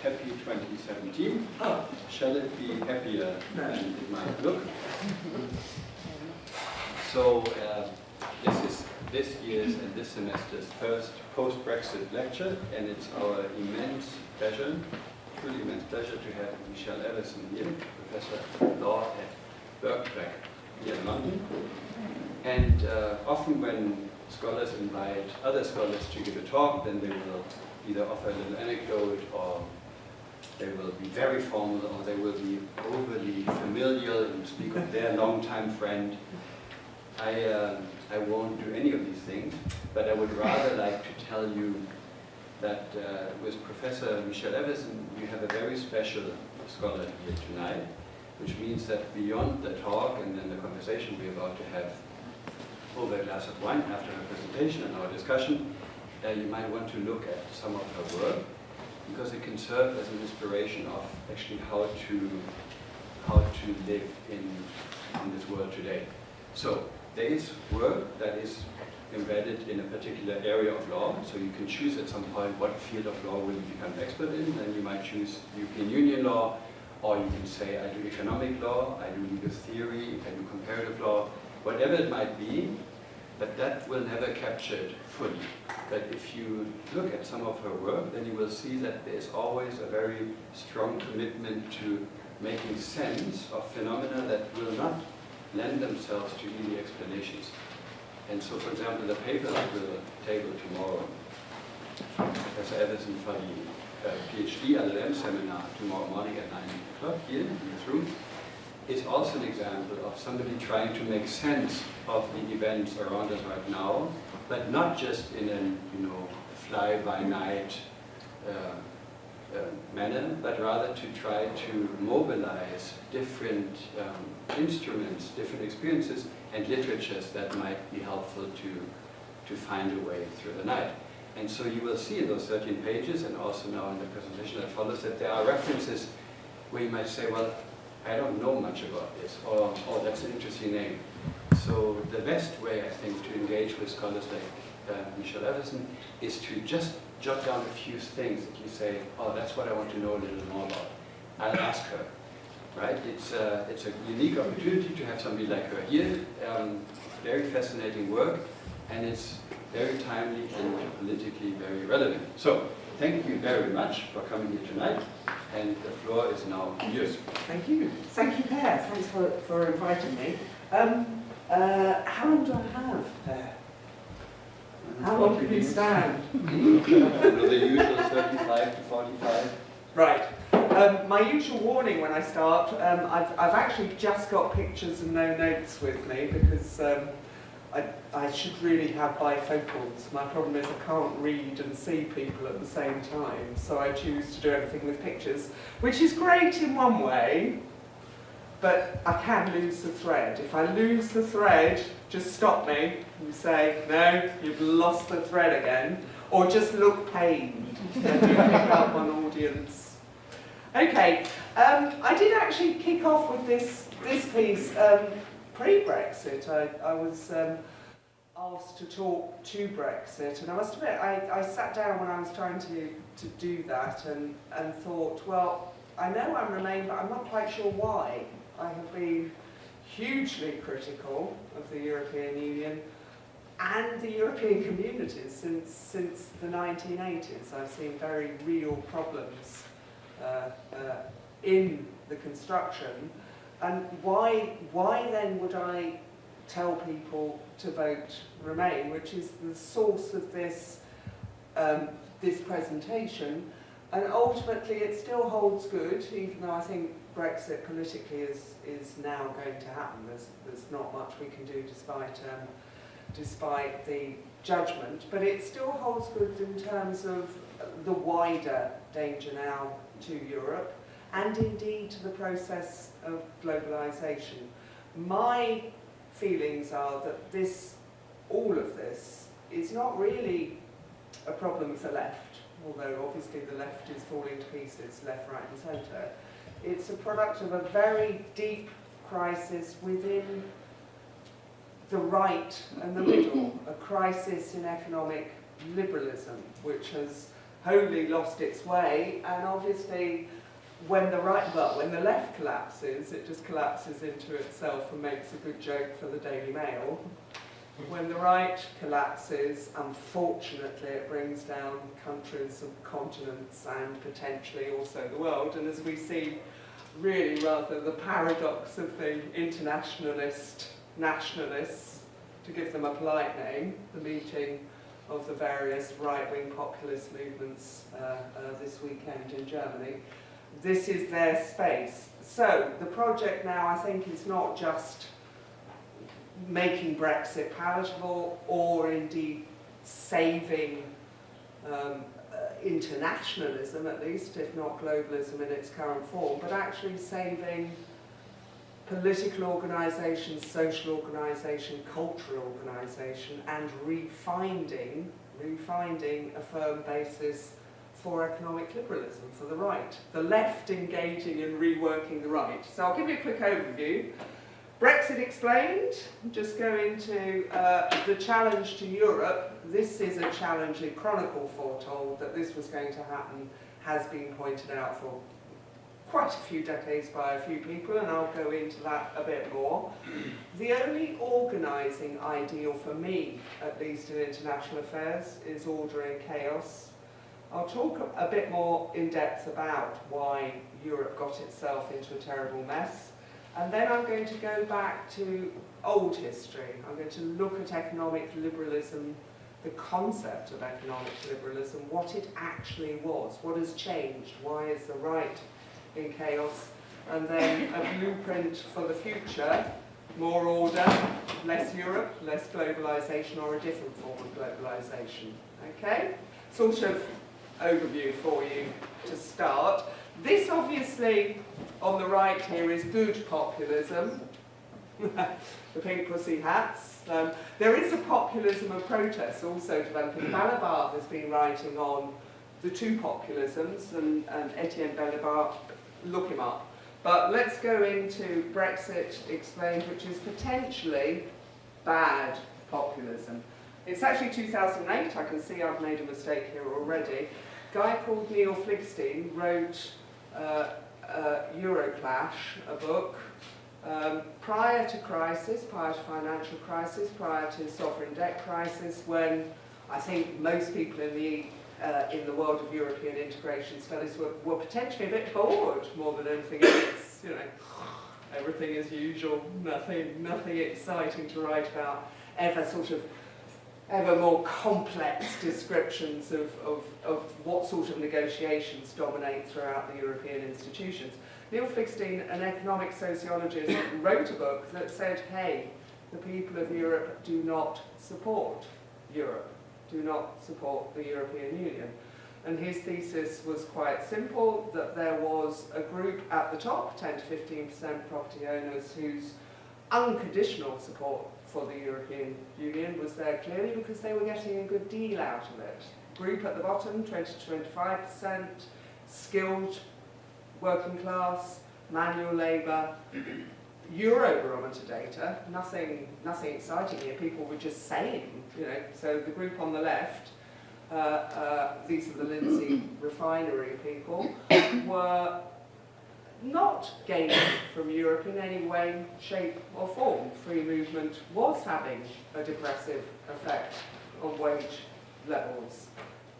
happy 2017. Oh. Shall it be happier than it might look? So this is this year's and this semester's first post-Brexit lecture, and it's our immense pleasure, truly immense pleasure, to have Michele Everson here, Professor of Law at Birkbeck here in London. And often when scholars invite other scholars to give a talk, then they will either offer a little anecdote, or they will be very formal, or they will be overly familial and speak of their longtime friend. I won't do any of these things, but I would rather like to tell you that with Professor Michele Everson, you have a very special scholar here tonight, which means that beyond the talk and then the conversation we're about to have over a glass of wine after her presentation and our discussion, you might want to look at some of her work, because it can serve as an inspiration of actually how to live in this world today. So there is work that is embedded in a particular area of law, so you can choose at some point what field of law will you become expert in. Then you might choose European Union law, or you can say I do economic law, I do legal theory, I do comparative law, whatever it might be, but that will never capture it fully. But if you look at some of her work, then you will see that there's always a very strong commitment to making sense of phenomena that will not lend themselves to easy explanations. And so, for example, the paper that we'll table tomorrow, Professor Everson for the PhD LLM seminar tomorrow morning at 9 o'clock here in this room, is also an example of somebody trying to make sense of the events around us right now, but not just in a fly-by-night manner, but rather to try to mobilize different instruments, different experiences, and literatures that might be helpful to find a way through the night. And so you will see in those 13 pages, and also now in the presentation that follows, that there are references where you might say, well, I don't know much about this, or oh, that's an interesting name. So the best way, I think, to engage with scholars like Michele Everson is to just jot down a few things that you say, oh, that's what I want to know a little more about. I'll ask her, right? It's a unique opportunity to have somebody like her here. Very fascinating work, and it's very timely and politically very relevant. So, thank you very much for coming here tonight, and the floor is now yours. Thank you. Thank you, Per. Thanks for inviting me. How long do I have, Per? How long can you stand? The usual 35 to 45. Right. My usual warning when I start, I've actually just got pictures and no notes with me, because I should really have bifocals. My problem is I can't read and see people at the same time, so I choose to do everything with pictures, which is great in one way, but I can lose the thread. If I lose the thread, just stop me and say, no, you've lost the thread again, or just look pained and you pick up on audience. Okay, I did actually kick off with this piece pre-Brexit. I was asked to talk to Brexit, and I must admit, I sat down when I was trying to do that and thought, well, I know I'm Remain, but I'm not quite sure why. I have been hugely critical of the European Union and the European communities since the 1980s. I've seen very real problems in the construction. And why then would I tell people to vote Remain, which is the source of this this presentation? And ultimately, it still holds good, even though I think Brexit politically is now going to happen. There's not much we can do despite the judgment, but it still holds good in terms of the wider danger now to Europe, and indeed to the process of globalisation. My feelings are that all of this is not really a problem of the left, although obviously the left is falling to pieces, left, right and centre. It's a product of a very deep crisis within the right and the middle, a crisis in economic liberalism, which has wholly lost its way, and obviously when the left collapses, it just collapses into itself and makes a good joke for the Daily Mail. When the right collapses, unfortunately, it brings down countries and continents and potentially also the world. And as we see, really rather the paradox of the internationalist nationalists, to give them a polite name, the meeting of the various right-wing populist movements this weekend in Germany. This is their space. So the project now, I think, is not just making Brexit palatable or indeed saving internationalism, at least, if not globalism in its current form, but actually saving political organisation, social organisation, cultural organisation, and refinding a firm basis for economic liberalism, for the right. The left engaging and reworking the right. So I'll give you a quick overview. Brexit explained, just go into the challenge to Europe. This is a challenge in Chronicle foretold that this was going to happen, has been pointed out for quite a few decades by a few people, and I'll go into that a bit more. The only organising ideal for me, at least in international affairs, is order and chaos. I'll talk a bit more in depth about why Europe got itself into a terrible mess. And then I'm going to go back to old history. I'm going to look at economic liberalism, the concept of economic liberalism, what it actually was, what has changed, why is the right in chaos, and then a blueprint for the future, more order, less Europe, less globalisation, or a different form of globalisation. Okay? Sort of overview for you to start. This obviously, on the right here, is good populism. The pink pussy hats. There is a populism of protest also developing. Balibar has been writing on the two populisms, and Etienne Balibar, look him up. But let's go into Brexit Explained, which is potentially bad populism. It's actually 2008. I can see I've made a mistake here already. A guy called Neil Fligstein wrote Euroclash, a book, prior to crisis, prior to financial crisis, prior to sovereign debt crisis, when I think most people in the world of European integration studies were potentially a bit bored more than anything else. You know, everything as usual, nothing exciting to write about, ever more complex descriptions of what sort of negotiations dominate throughout the European institutions. Neil Fligstein, an economic sociologist, wrote a book that said, hey, the people of Europe do not support Europe, do not support the European Union. And his thesis was quite simple, that there was a group at the top, 10 to 15% property owners, whose unconditional support for the European Union was there clearly because they were getting a good deal out of it. Group at the bottom, 20 to 25%, skilled, working class, manual labour, Eurobarometer data, nothing exciting here, people were just saying, you know, so the group on the left, these are the Lindsay refinery people, were not gaining from Europe in any way, shape or form. Free movement was having a depressive effect on wage levels.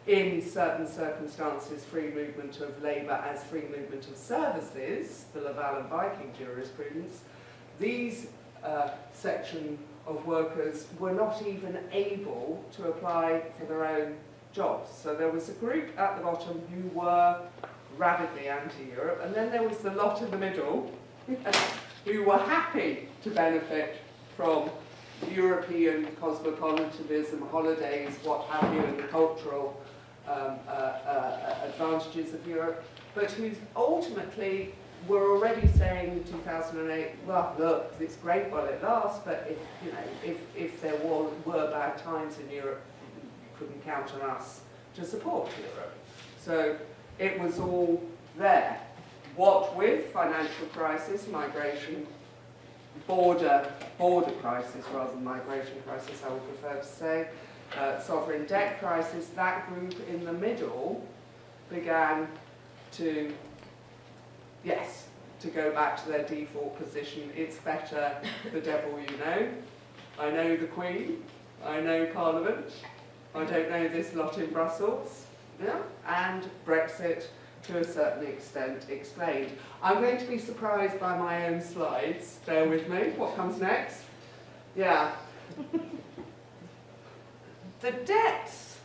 In certain circumstances, free movement of labour as free movement of services, the Laval and Viking jurisprudence, these section of workers were not even able to apply for their own jobs. So there was a group at the bottom who were radically anti-Europe, and then there was the lot in the middle who were happy to benefit from European cosmopolitanism, holidays, what have you, and the cultural advantages of Europe, but who ultimately were already saying in 2008, well, look, it's great while it lasts, but if there were bad times in Europe, you couldn't count on us to support Europe. So it was all there. What with financial crisis, migration, border crisis rather than migration crisis, I would prefer to say, sovereign debt crisis, that group in the middle began to, yes, to go back to their default position. It's better the devil you know. I know the Queen, I know Parliament, I don't know this lot in Brussels, yeah? And Brexit, to a certain extent, explained. I'm going to be surprised by my own slides. Bear with me. What comes next? Yeah. The depth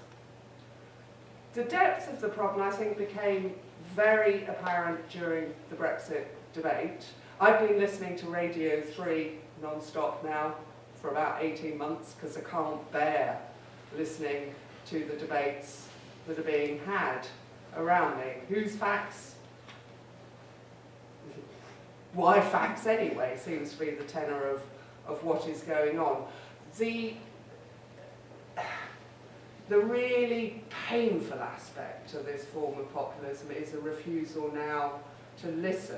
of the problem, I think, became very apparent during the Brexit debate. I've been listening to Radio 3 non-stop now for about 18 months because I can't bear listening to the debates that are being had around me. Whose facts? Why facts anyway, seems to be the tenor of what is going on. The really painful aspect of this form of populism is a refusal now to listen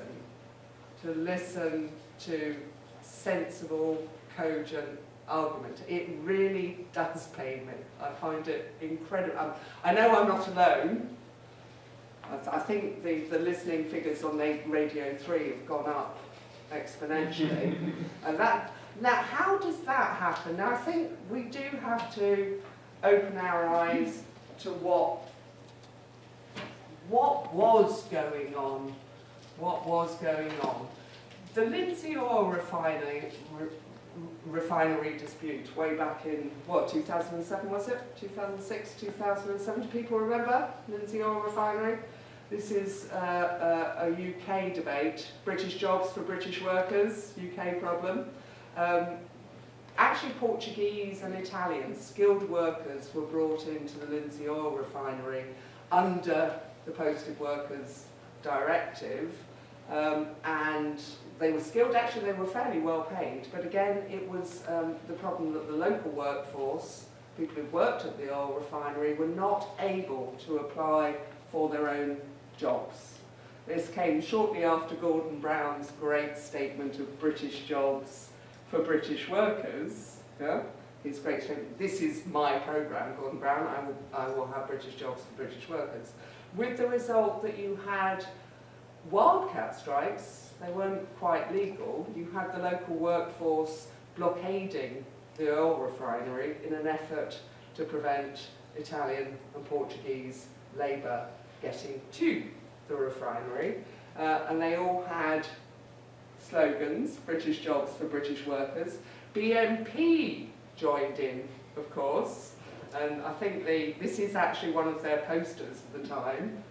to sensible, cogent argument. It really does pain me. I find it incredible. I know I'm not alone. I think the listening figures on Radio 3 have gone up exponentially. And now, how does that happen? Now, I think we do have to open our eyes to what was going on. What was going on? The Lindsey oil refinery dispute way back in, 2007 was it? 2006, 2007, do people remember Lindsey oil refinery? This is a UK debate, British jobs for British workers, UK problem. Actually, Portuguese and Italian skilled workers were brought into the Lindsey oil refinery under the Posted Workers Directive, and they were skilled. Actually, they were fairly well paid, but again, it was the problem that the local workforce, people who worked at the oil refinery, were not able to apply for their own jobs. This came shortly after Gordon Brown's great statement of British jobs for British workers. Yeah? His great statement, this is my programme, Gordon Brown, I will have British jobs for British workers. With the result that you had wildcat strikes. They weren't quite legal. You had the local workforce blockading the oil refinery in an effort to prevent Italian and Portuguese labour getting to the refinery. And they all had slogans, British jobs for British workers. BNP joined in, of course, and I think this is actually one of their posters at the time.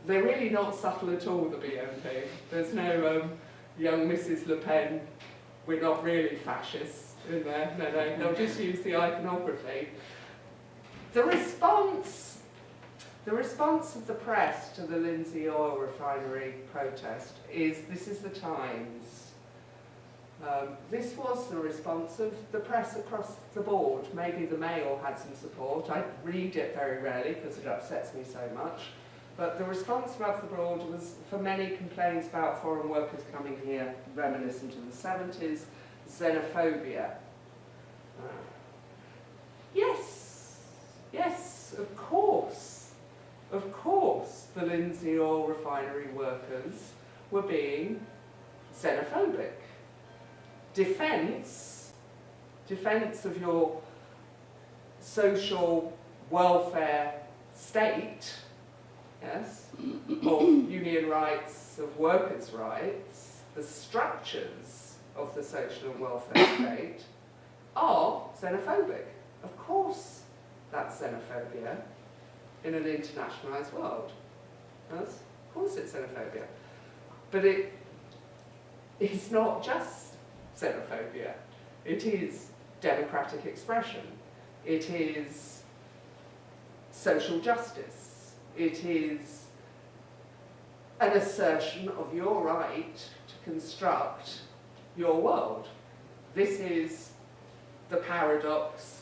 They're really not subtle at all, the BNP. There's no young Mrs. Le Pen, we're not really fascists in there. No, they'll just use the iconography. The response of the press to the Lindsey oil refinery protest this is the Times. This was the response of the press across the board. Maybe the Mail had some support. I read it very rarely because it upsets me so much. But the response above the board was, for many complaints about foreign workers coming here, reminiscent of the 70s, xenophobia. Yes, of course, the Lindsey oil refinery workers were being xenophobic. Defence of your social welfare state, yes, of union rights, of workers' rights, the structures of the social and welfare state are xenophobic. Of course that's xenophobia in an internationalised world. Yes? Of course it's xenophobia. But it's not just xenophobia. It is democratic expression. It is social justice. It is an assertion of your right to construct your world. This is the paradox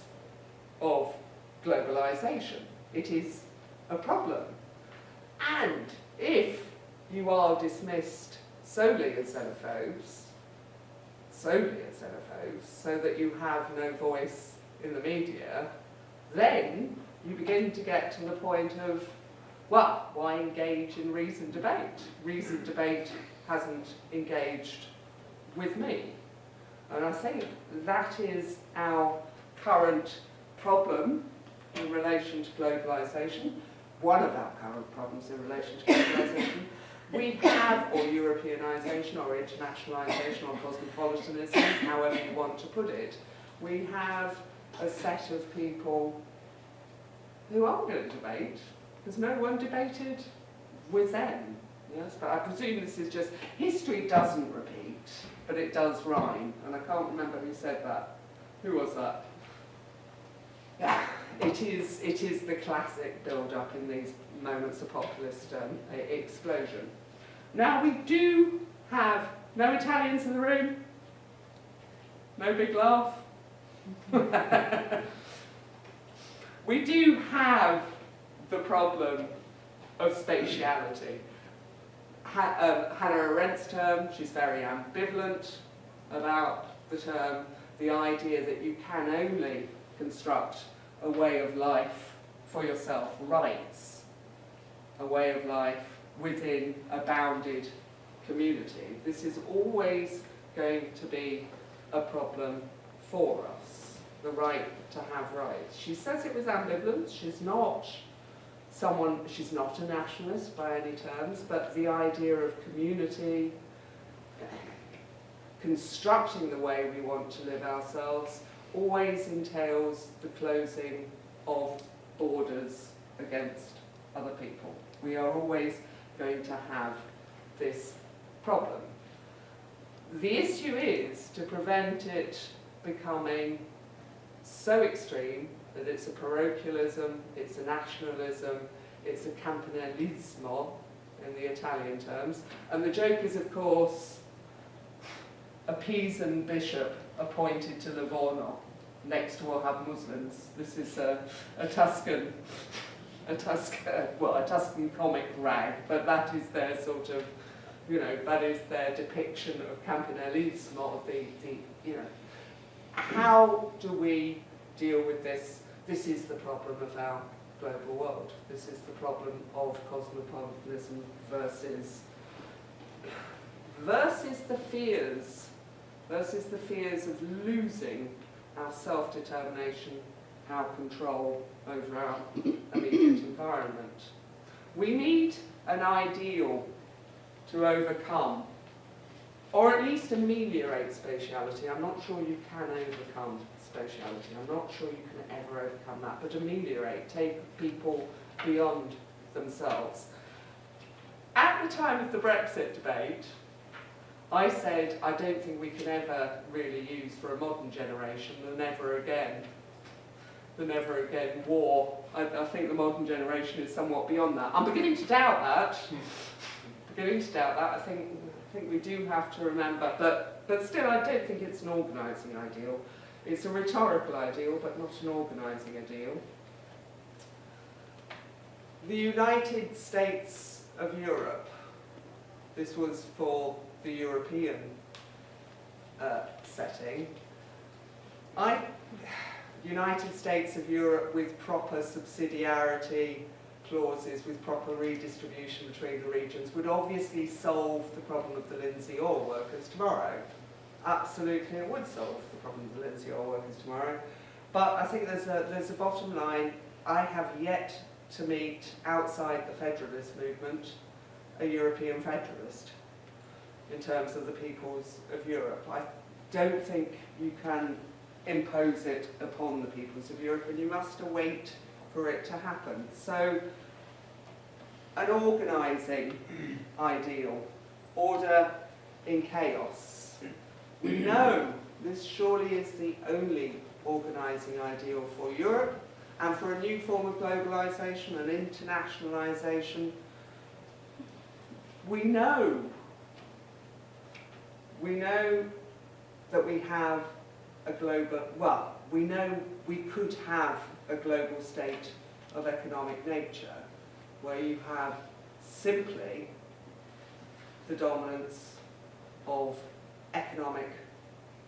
of globalization. It is a problem. And if you are dismissed solely as xenophobes, so that you have no voice in the media, then you begin to get to the point of Well, why engage in reasoned debate? Reasoned debate hasn't engaged with me. And I think that is our current problem in relation to globalisation, one of our current problems in relation to globalisation. We have, or Europeanisation, or internationalisation, or cosmopolitanism, however you want to put it, we have a set of people who aren't going to debate, because no one debated with them. Yes, but I presume this is just, history doesn't repeat, but it does rhyme, and I can't remember who said that. Who was that? Yeah, it is the classic build-up in these moments of populist explosion. Now we do have, no Italians in the room? No big laugh? We do have the problem of spatiality. Hannah Arendt's term, she's very ambivalent about the term, the idea that you can only construct a way of life for yourself, rights, a way of life within a bounded community. This is always going to be a problem for us, the right to have rights. She says it was ambivalent, she's not a nationalist by any terms, but the idea of community, constructing the way we want to live ourselves, always entails the closing of borders against other people. We are always going to have this problem. The issue is to prevent it becoming so extreme that it's a parochialism, it's a nationalism, it's a campanilismo in the Italian terms. And the joke is, of course, a Pisan bishop appointed to Livorno. Next we'll have Muslims. This is a Tuscan comic rag, but that is their sort of, that is their depiction of campanilismo, how do we deal with this? This is the problem of our global world. This is the problem of cosmopolitanism versus the fears of losing our self-determination, our control over our immediate environment. We need an ideal to overcome, or at least ameliorate spatiality. I'm not sure you can overcome spatiality. I'm not sure you can ever overcome that, but ameliorate, take people beyond themselves. At the time of the Brexit debate, I said I don't think we can ever really use for a modern generation the never again war. I think the modern generation is somewhat beyond that. I'm beginning to doubt that. I think we do have to remember, but still I don't think it's an organising ideal. It's a rhetorical ideal, but not an organising ideal. The United States of Europe, this was for the European setting. United States of Europe with proper subsidiarity clauses, with proper redistribution between the regions, would obviously solve the problem of the Lindsay oil workers tomorrow. Absolutely, it would solve the problem of the Lindsay oil workers tomorrow. But I think there's a bottom line. I have yet to meet, outside the federalist movement, a European federalist in terms of the peoples of Europe. I don't think you can impose it upon the peoples of Europe, and you must await for it to happen. So, an organising ideal, order in chaos. We know this surely is the only organising ideal for Europe, and for a new form of globalisation and internationalisation. We know that we have a global, we know we could have a global state of economic nature where you have simply the dominance of economic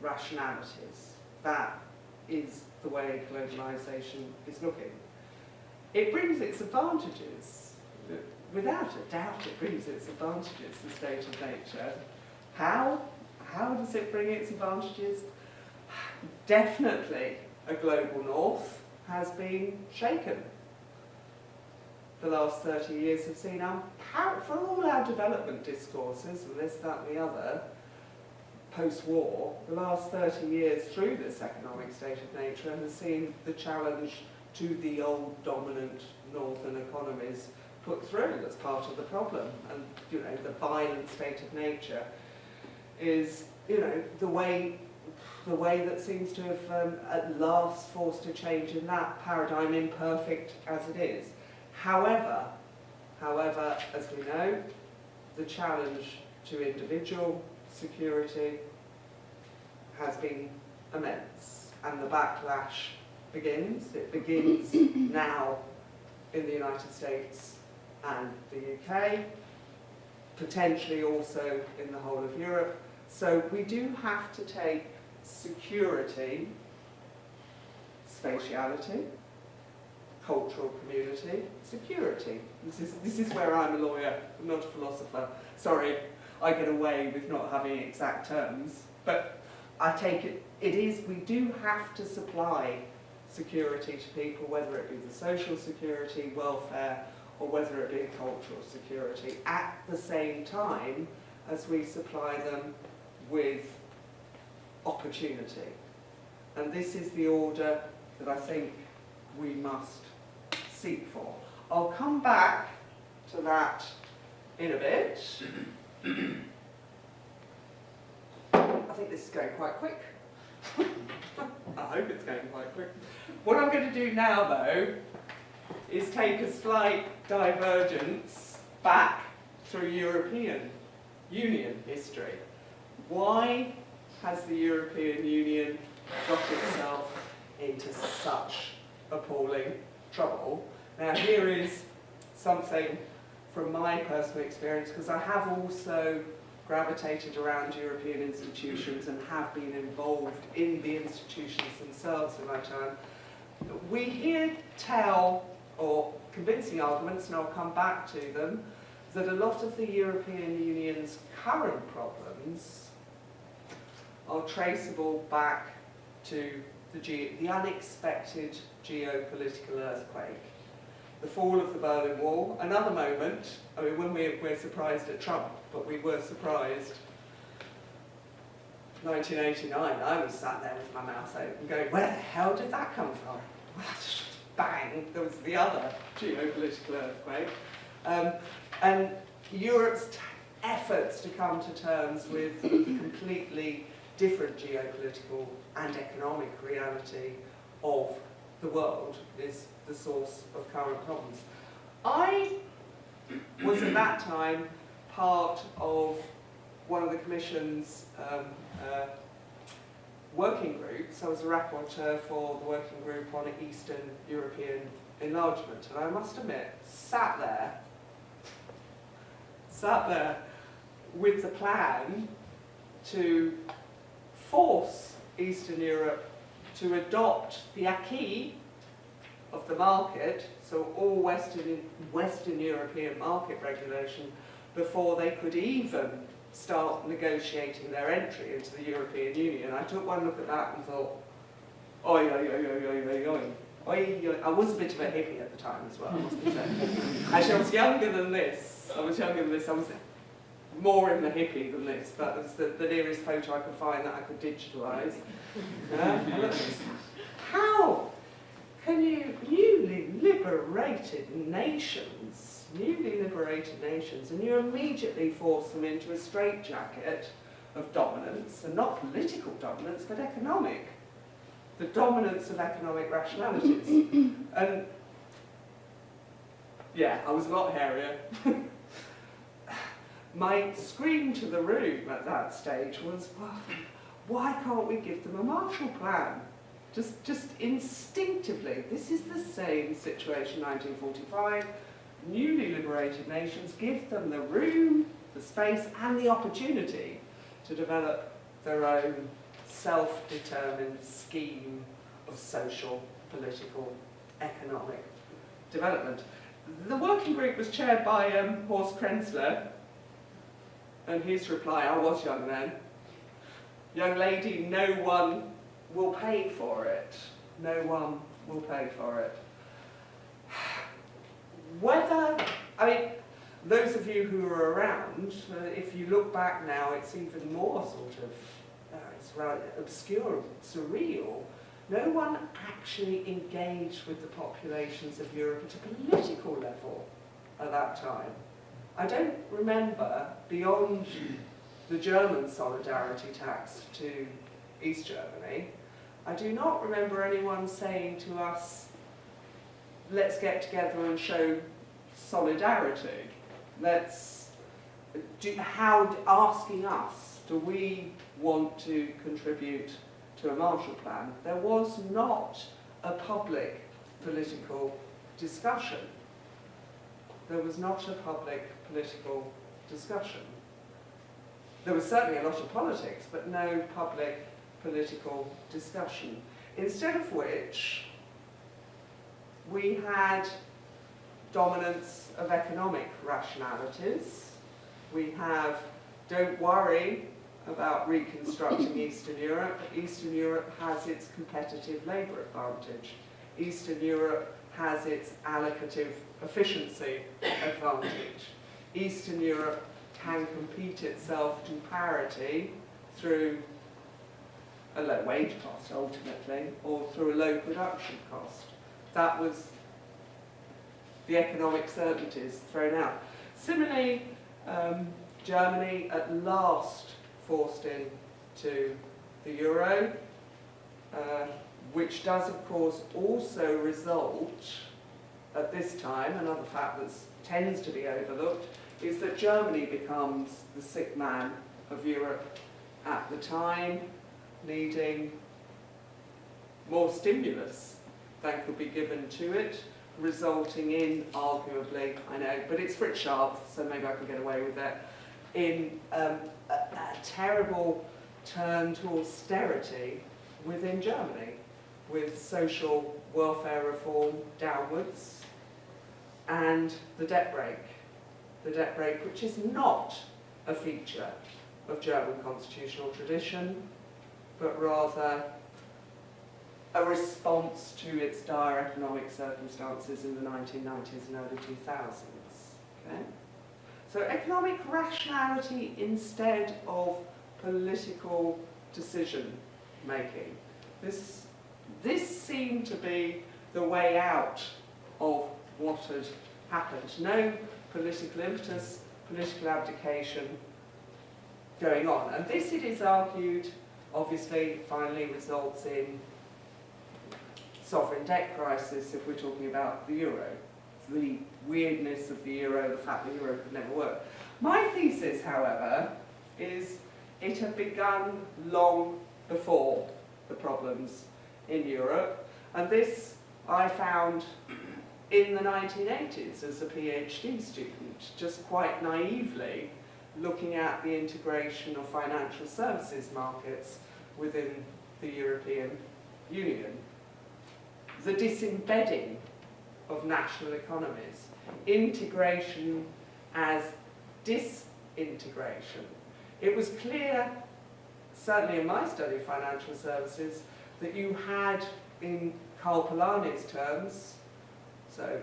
rationalities. That is the way globalisation is looking. It brings its advantages. without a doubt it brings its advantages, the state of nature. How? How does it bring its advantages? Definitely a global north has been shaken. The last 30 years have seen, for all our development discourses, and this, that and the other, post-war, the last 30 years through this economic state of nature has seen the challenge to the old dominant northern economies put through. That's part of the problem. And, you know, the violent state of nature is, you know, the way that seems to have at last forced a change in that paradigm, imperfect as it is. However, as we know, the challenge to individual security has been immense, and the backlash begins. It begins now in the United States and the UK, potentially also in the whole of Europe. So we do have to take security, spatiality, cultural community, security. This is where I'm a lawyer, I'm not a philosopher. Sorry, I get away with not having exact terms, but I take it, we do have to supply security to people, whether it be the social security, welfare, or whether it be cultural security, at the same time as we supply them with opportunity. And this is the order that I think we must seek for. I'll come back to that in a bit. I think this is going quite quick. I hope it's going quite quick. What I'm going to do now, though, is take a slight divergence back through European Union history. Why has the European Union got itself into such appalling trouble? Now, here is something from my personal experience, because I have also gravitated around European institutions and have been involved in the institutions themselves in my time. We hear or convincing arguments, and I'll come back to them, that a lot of the European Union's current problems are traceable back to the unexpected geopolitical earthquake, the fall of the Berlin Wall, another moment. I mean, when we're surprised at Trump, but we were surprised. 1989, I was sat there with my mouth open going, where the hell did that come from? Bang, there was the other geopolitical earthquake. And Europe's efforts to come to terms with the completely different geopolitical and economic reality of the world is the source of current problems. I was at that time part of one of the Commission's working groups. I was a rapporteur for the working group on Eastern European enlargement, and I must admit, sat there with the plan to force Eastern Europe to adopt the acquis of the market, so all Western European market regulation, before they could even start negotiating their entry into the European Union. I took one look at that and thought, oi, oi, oi, oi, oi, oi, oi. Oi, oi. I was a bit of a hippie at the time as well, I must say. Actually, I was younger than this. I was more in the hippie than this, but it's the nearest photo I could find that I could digitalise. How can newly liberated nations, and you immediately force them into a straitjacket of dominance, and not political dominance, but economic, the dominance of economic rationalities. And yeah, I was a lot hairier. My scream to the room at that stage was, well, why can't we give them a Marshall Plan? Just instinctively. This is the same situation, 1945. Newly liberated nations, give them the room, the space, and the opportunity to develop their own self-determined scheme of social, political, economic development. The working group was chaired by Horst Krenzler, and his reply, I was young then, young lady, no one will pay for it. No one will pay for it. Whether, I mean, those of you who are around, if you look back now, it's even more sort of, it's rather obscure, surreal. No one actually engaged with the populations of Europe at a political level at that time. I don't remember, beyond the German solidarity tax to East Germany, I do not remember anyone saying to us, let's get together and show solidarity. Asking us, do we want to contribute to a Marshall Plan? There was not a public political discussion. There was not a public political discussion. There was certainly a lot of politics, but no public political discussion. Instead of which, we had dominance of economic rationalities. We have, don't worry about reconstructing Eastern Europe. Eastern Europe has its competitive labour advantage. Eastern Europe has its allocative efficiency advantage. Eastern Europe can compete itself to parity through a low wage cost, ultimately, or through a low production cost. That was the economic certainties thrown out. Similarly, Germany at last forced into the euro, which does, of course, also result, at this time, another fact that tends to be overlooked, is that Germany becomes the sick man of Europe at the time, needing more stimulus than could be given to it, resulting in, arguably, I know, but it's Fritz Sharp, so maybe I can get away with that, in a terrible turn to austerity within Germany, with social welfare reform downwards, and the debt brake, which is not a feature of German constitutional tradition, but rather a response to its dire economic circumstances in the 1990s and early 2000s. Okay? So economic rationality instead of political decision making. This seemed to be the way out of what had happened. No political impetus, political abdication going on. And this, it is argued, obviously finally results in sovereign debt crisis if we're talking about the euro. The weirdness of the euro, the fact the euro could never work. My thesis, however, is it had begun long before the problems in Europe, and this I found in the 1980s as a PhD student, just quite naively looking at the integration of financial services markets within the European Union. The disembedding of national economies, integration as disintegration. It was clear, certainly in my study of financial services, that you had, in Karl Polanyi's terms, so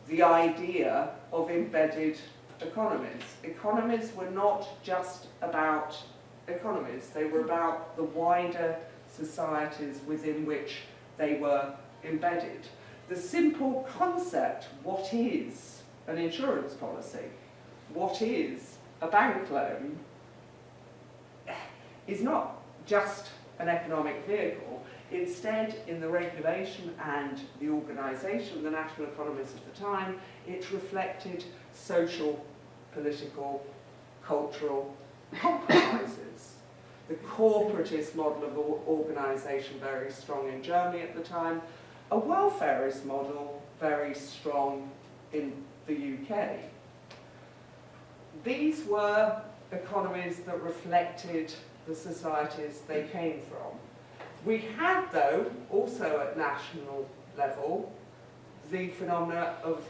the idea of embedded economies. Economies were not just about economies, they were about the wider societies within which they were embedded. The simple concept, what is an insurance policy, what is a bank loan, is not just an economic vehicle. Instead, in the regulation and the organisation of the national economies of the time, it reflected social, political, cultural compromises. The corporatist model of organisation very strong in Germany at the time, a welfarist model very strong in the UK. These were economies that reflected the societies they came from. We had, though, also at national level, the phenomena of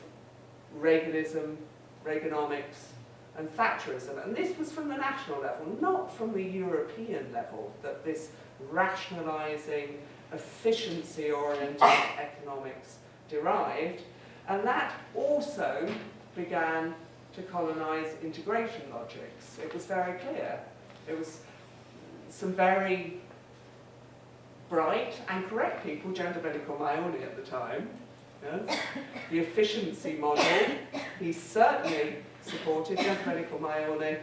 Reaganism, Reaganomics, and Thatcherism. And this was from the national level, not from the European level, that this rationalising, efficiency-oriented economics derived. And that also began to colonise integration logics. It was very clear. It was some very bright and correct people, Giandomenico Maione at the time, yes, the efficiency model, he certainly supported. Giandomenico Maione,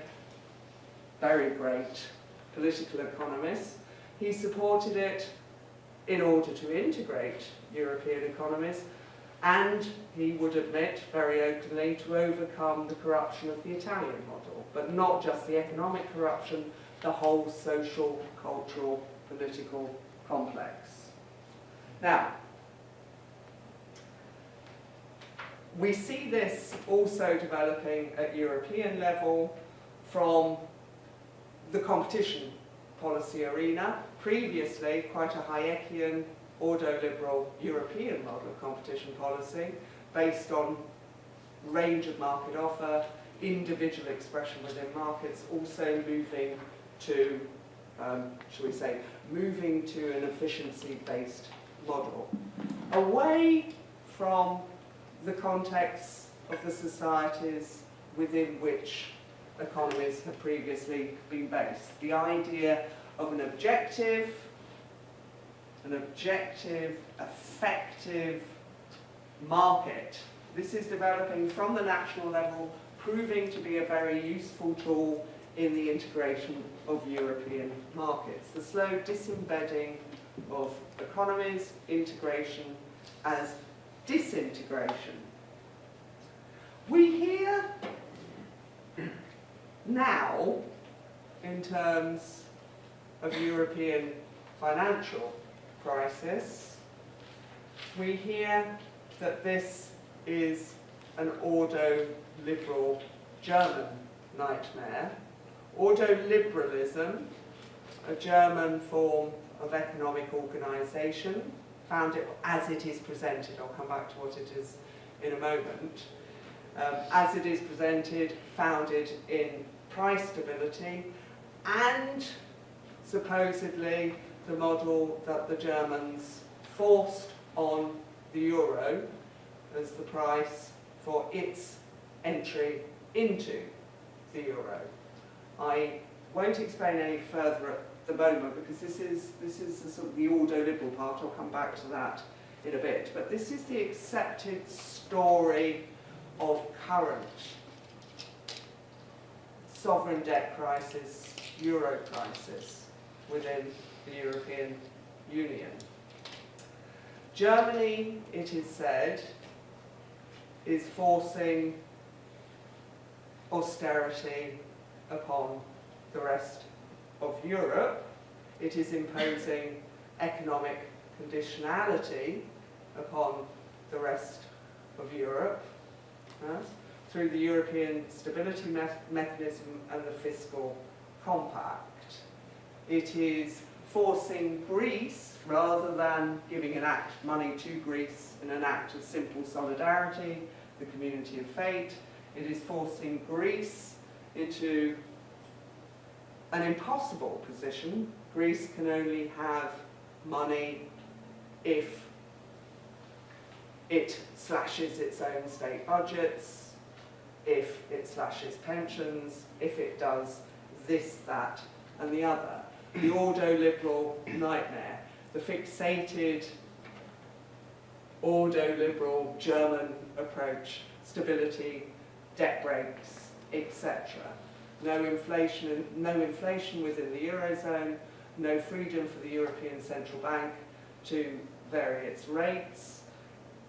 very great political economist, he supported it in order to integrate European economies, and he would admit very openly to overcome the corruption of the Italian model, but not just the economic corruption, the whole social, cultural, political complex. Now, we see this also developing at European level from the competition policy arena. Previously, quite a Hayekian, ordoliberal European model of competition policy based on range of market offer, individual expression within markets, also moving to, shall we say, moving to an efficiency-based model. Away from the context of the societies within which economies have previously been based. The idea of an objective, effective market. This is developing from the national level, proving to be a very useful tool in the integration of European markets. The slow disembedding of economies, integration as disintegration. We hear now, in terms of European financial crisis, we hear that this is an ordo-liberal German nightmare. Ordoliberalism, a German form of economic organisation, found it as it is presented. I'll come back to what it is in a moment. As it is presented, founded in price stability, and supposedly the model that the Germans forced on the euro as the price for its entry into the euro. I won't explain any further at the moment because this is the sort of the ordoliberal part. I'll come back to that in a bit. But this is the accepted story of current sovereign debt crisis, euro crisis within the European Union. Germany, it is said, is forcing austerity upon the rest of Europe. It is imposing economic conditionality upon the rest of Europe, yes, through the European Stability Mechanism and the Fiscal Compact. It is forcing Greece, rather than giving money to Greece in an act of simple solidarity, the community of fate, it is forcing Greece into an impossible position. Greece can only have money if it slashes its own state budgets, if it slashes pensions, if it does this, that, and the other. The ordoliberal nightmare, the fixated ordoliberal German approach, stability, debt breaks, etc. No inflation within the Eurozone, no freedom for the European Central Bank to vary its rates,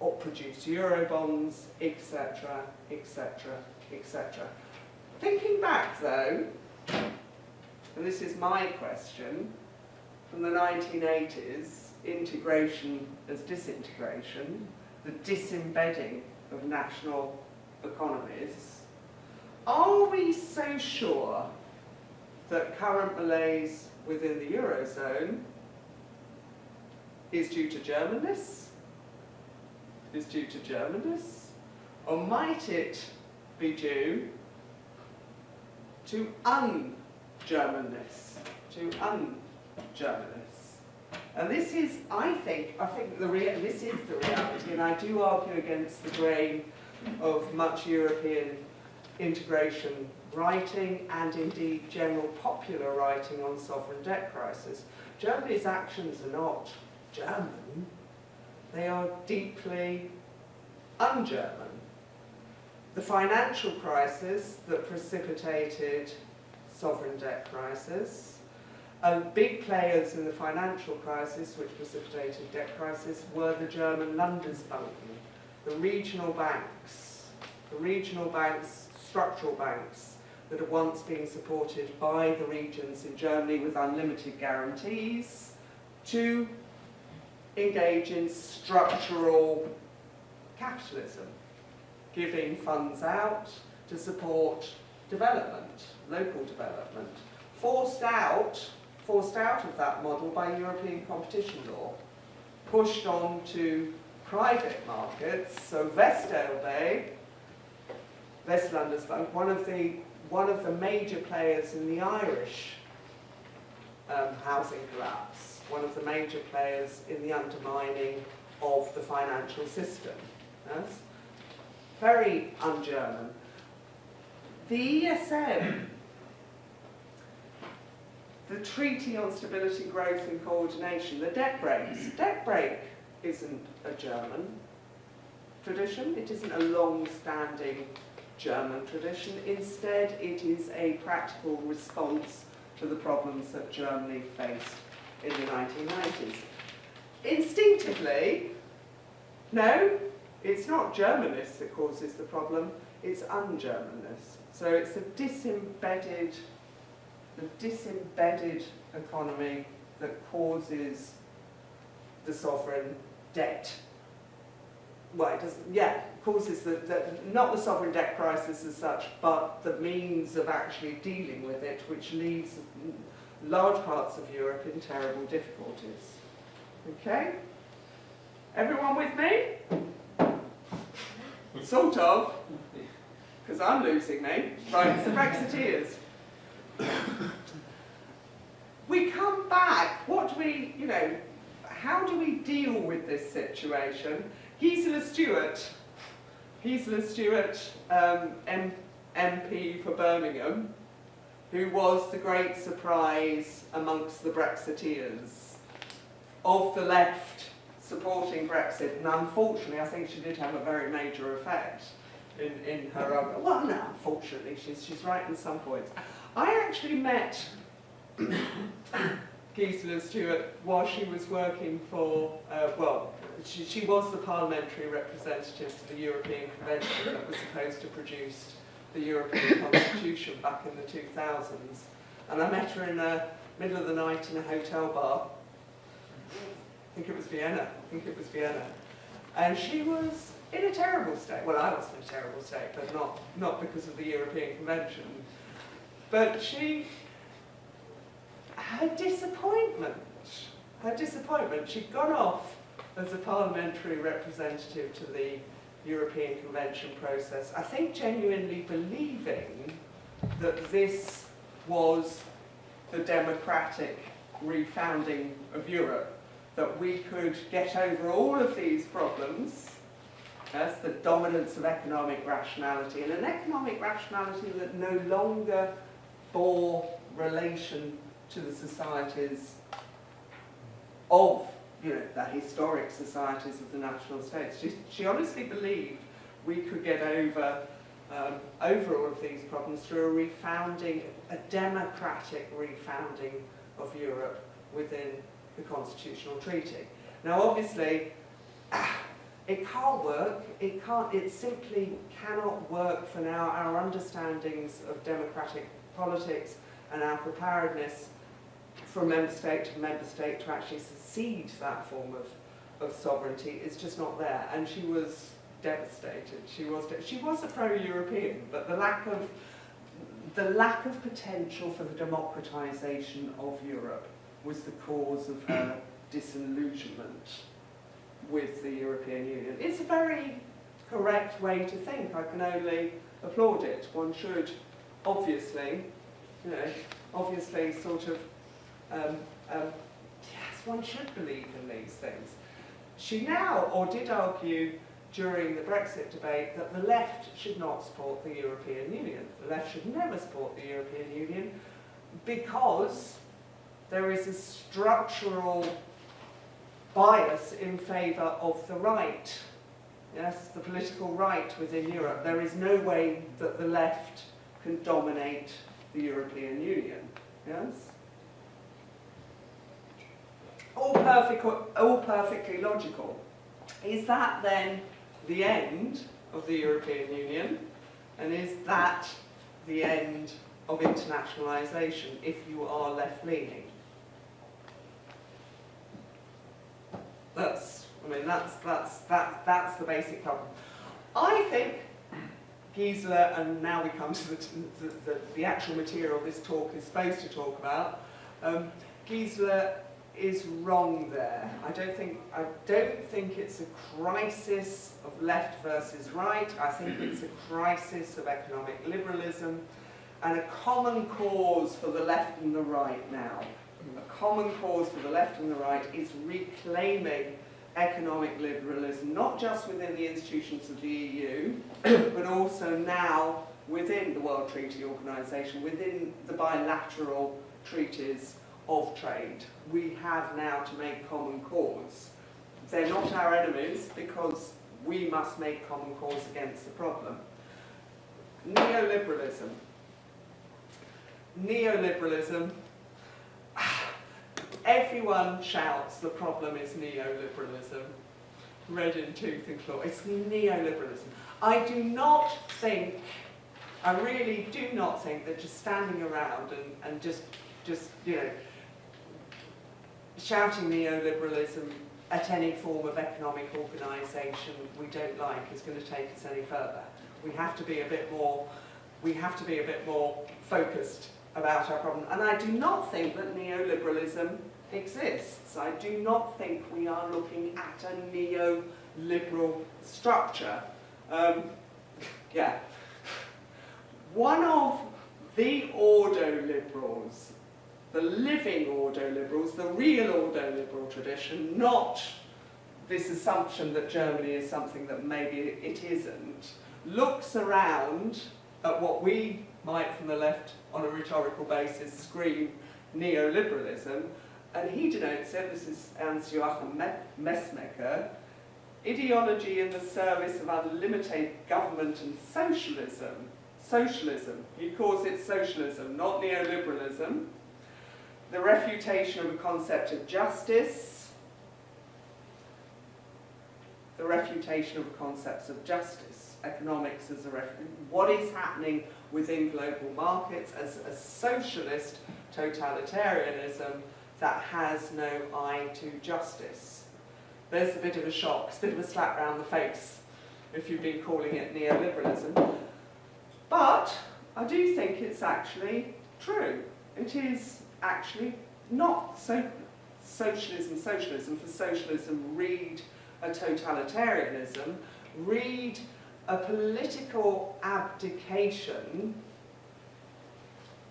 or produce Eurobonds, etc., etc., etc. Thinking back though, and this is my question, from the 1980s, integration as disintegration, the disembedding of national economies, are we so sure that current malaise within the Eurozone is due to Germanness? is due to Germanness, or might it be due to un-Germanness, And this is, I think this is the reality, and I do argue against the grain of much European integration writing and indeed general popular writing on sovereign debt crisis. Germany's actions are not German, they are deeply un-German. The financial crisis that precipitated sovereign debt crisis, big players in the financial crisis which precipitated debt crisis were the German Landesbanken, the regional banks, structural banks that had once been supported by the regions in Germany with unlimited guarantees to engage in structural capitalism, giving funds out to support development, local development, forced out of that model by European competition law, pushed on to private markets. So Westlandesbank, one of the major players in the Irish housing collapse, one of the major players in the undermining of the financial system. Yes? Very un-German. The ESM, the Treaty on Stability, Growth and Coordination, the debt break isn't a German tradition, it isn't a long-standing German tradition. Instead, it is a practical response to the problems that Germany faced in the 1990s. Instinctively, no, it's not Germanness that causes the problem, it's un-Germanness. So it's the disembedded economy that causes the sovereign debt. Well, it doesn't, causes not the sovereign debt crisis as such, but the means of actually dealing with it, which leaves large parts of Europe in terrible difficulties. Okay? Everyone with me? Sort of, because I'm losing me. Right, it's the Brexiteers. We come back, how do we deal with this situation? Gisela Stewart, MP for Birmingham, who was the great surprise amongst the Brexiteers of the left supporting Brexit, and unfortunately I think she did have a very major effect in her own. Well, no, unfortunately, she's right in some points. I actually met Gisela Stewart while she was working for, she was the parliamentary representative to the European Convention that was supposed to produce the European Constitution back in the 2000s. And I met her in the middle of the night in a hotel bar. I think it was Vienna. And she was in a terrible state. Well, I was in a terrible state, but not because of the European Convention. But her disappointment, she'd gone off as a parliamentary representative to the European Convention process, I think genuinely believing that this was the democratic refounding of Europe, that we could get over all of these problems, that's the dominance of economic rationality, and an economic rationality that no longer bore relation to the societies of, the historic societies of the national states. She honestly believed we could get over all of these problems through a democratic refounding of Europe within the constitutional treaty. Now, obviously, it can't work. It simply cannot work for now. Our understandings of democratic politics and our preparedness from member state to member state to actually secede that form of sovereignty is just not there. And she was devastated. She was a pro-European, but the lack of potential for the democratization of Europe was the cause of her disillusionment with the European Union. It's a very correct way to think. I can only applaud it. One should obviously, obviously sort of, yes, one should believe in these things. She now, or did argue during the Brexit debate, that the left should not support the European Union. The left should never support the European Union because there is a structural bias in favour of the right. Yes, the political right within Europe. There is no way that the left can dominate the European Union. Yes? All perfectly logical. Is that then the end of the European Union? And is that the end of internationalisation if you are left-leaning? That's the basic problem. I think Gisela, and now we come to the actual material this talk is supposed to talk about, Gisela is wrong there. I don't think it's a crisis of left versus right. I think it's a crisis of economic liberalism and a common cause for the left and the right now. A common cause for the left and the right is reclaiming economic liberalism, not just within the institutions of the EU, but also now within the World Treaty Organisation, within the bilateral treaties of trade. We have now to make common cause. They're not our enemies because we must make common cause against the problem. Neoliberalism. Neoliberalism. Everyone shouts the problem is neoliberalism. Red in tooth and claw. It's neoliberalism. I really do not think that just standing around and just shouting neoliberalism at any form of economic organisation we don't like is going to take us any further. We have to be a bit more focused about our problem. And I do not think that neoliberalism exists. I do not think we are looking at a neoliberal structure. One of the ordo-liberals, the living ordo-liberals, the real ordo-liberal tradition, not this assumption that Germany is something that maybe it isn't, looks around at what we might from the left on a rhetorical basis scream neoliberalism, and he denotes it, this is Hans-Joachim Messmecker, ideology in the service of unlimited government and socialism. Socialism, he calls it socialism, not neoliberalism. The refutation of a concept of justice. The refutation of concepts of justice. Economics as a what is happening within global markets as a socialist totalitarianism that has no eye to justice. There's a bit of a shock, it's a bit of a slap round the face if you've been calling it neoliberalism. But I do think it's actually true. It is actually not socialism. For socialism, read a totalitarianism, read a political abdication,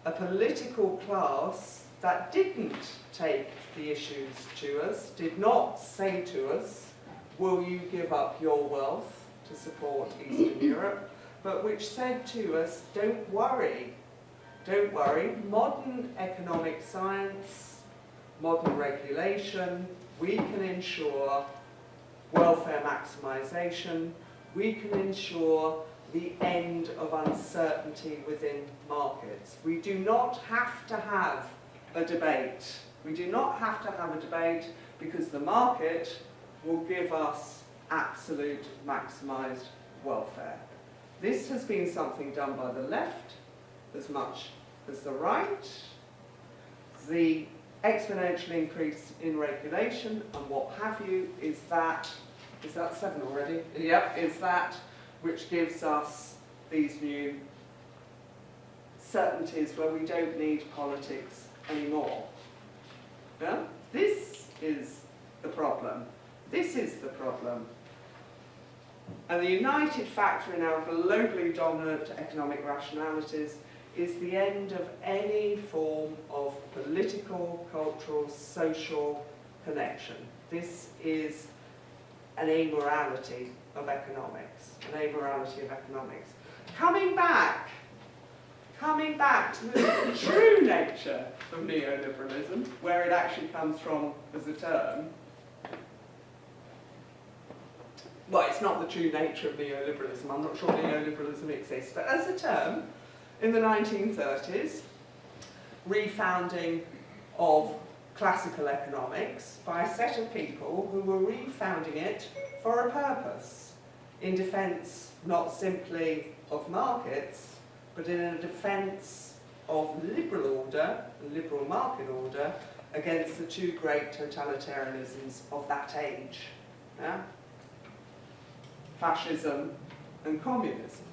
a political class that didn't take the issues to us, did not say to us, will you give up your wealth to support Eastern Europe, but which said to us, don't worry, modern economic science, modern regulation, we can ensure welfare maximisation, we can ensure the end of uncertainty within markets. We do not have to have a debate. We do not have to have a debate because the market will give us absolute maximised welfare. This has been something done by the left as much as the right. The exponential increase in regulation and what have you is that 7 already? Yep, is that which gives us these new certainties where we don't need politics anymore. Yeah? This is the problem. This is the problem. And the united factor in our globally dominant economic rationalities is the end of any form of political, cultural, social connection. This is an amorality of economics, an amorality of economics. Coming back to the true nature of neoliberalism, where it actually comes from as a term. Well, it's not the true nature of neoliberalism. I'm not sure neoliberalism exists, but as a term, in the 1930s, refounding of classical economics by a set of people who were refounding it for a purpose, in defence not simply of markets, but in a defence of liberal order, liberal market order, against the two great totalitarianisms of that age. Yeah? Fascism and communism.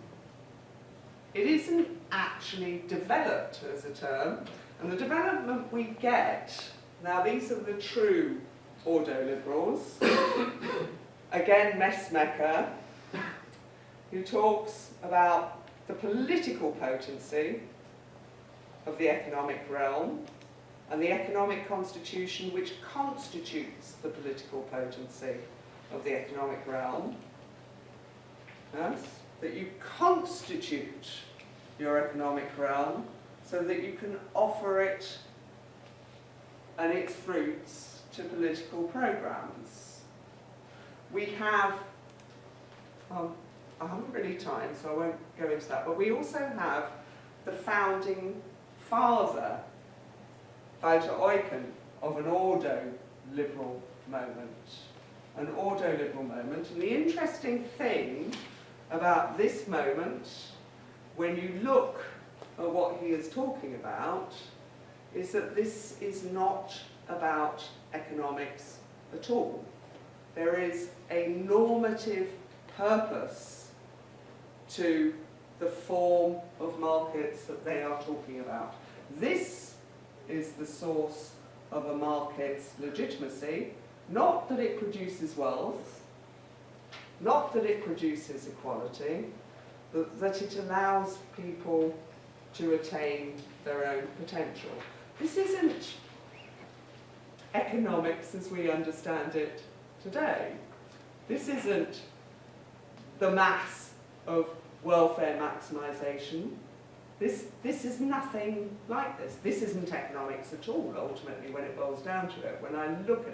It isn't actually developed as a term, and the development we get, now these are the true ordo-liberals, again Messmaker, who talks about the political potency of the economic realm and the economic constitution which constitutes the political potency of the economic realm. Yes? That you constitute your economic realm so that you can offer it and its fruits to political programs. We have, I haven't really time, so I won't go into that, but we also have the founding father, Wouter Eucken, of an ordo-liberal moment. An ordo-liberal moment. And the interesting thing about this moment, when you look at what he is talking about, is that this is not about economics at all. There is a normative purpose to the form of markets that they are talking about. This is the source of a market's legitimacy, not that it produces wealth, not that it produces equality, but that it allows people to attain their own potential. This isn't economics as we understand it today. This isn't the mass of welfare maximisation. This is nothing like this. This isn't economics at all, ultimately, when it boils down to it. When I look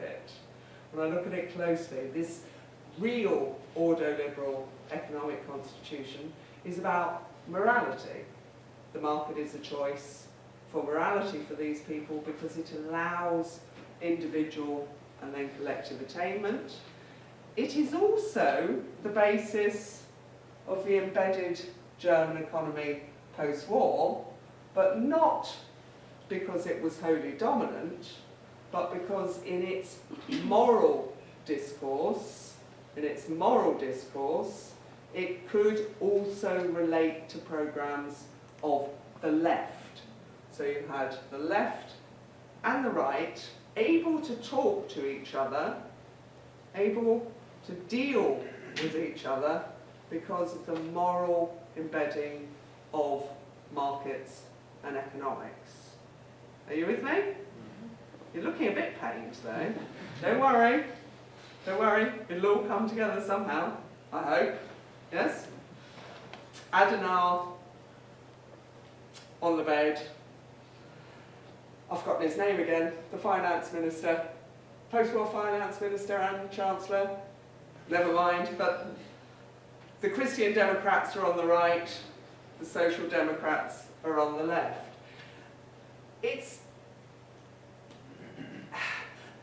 at it closely, this real ordo-liberal economic constitution is about morality. The market is a choice for morality for these people because it allows individual and then collective attainment. It is also the basis of the embedded German economy post-war, but not because it was wholly dominant, but because in its moral discourse, it could also relate to programs of the left. So you had the left and the right able to talk to each other, able to deal with each other because of the moral embedding of markets and economics. Are you with me? You're looking a bit pained though. Don't worry, it'll all come together somehow, I hope. Yes? Adenauer on the bed. I've forgotten his name again, the finance minister, post-war finance minister and chancellor. Never mind, but the Christian Democrats are on the right, the Social Democrats are on the left.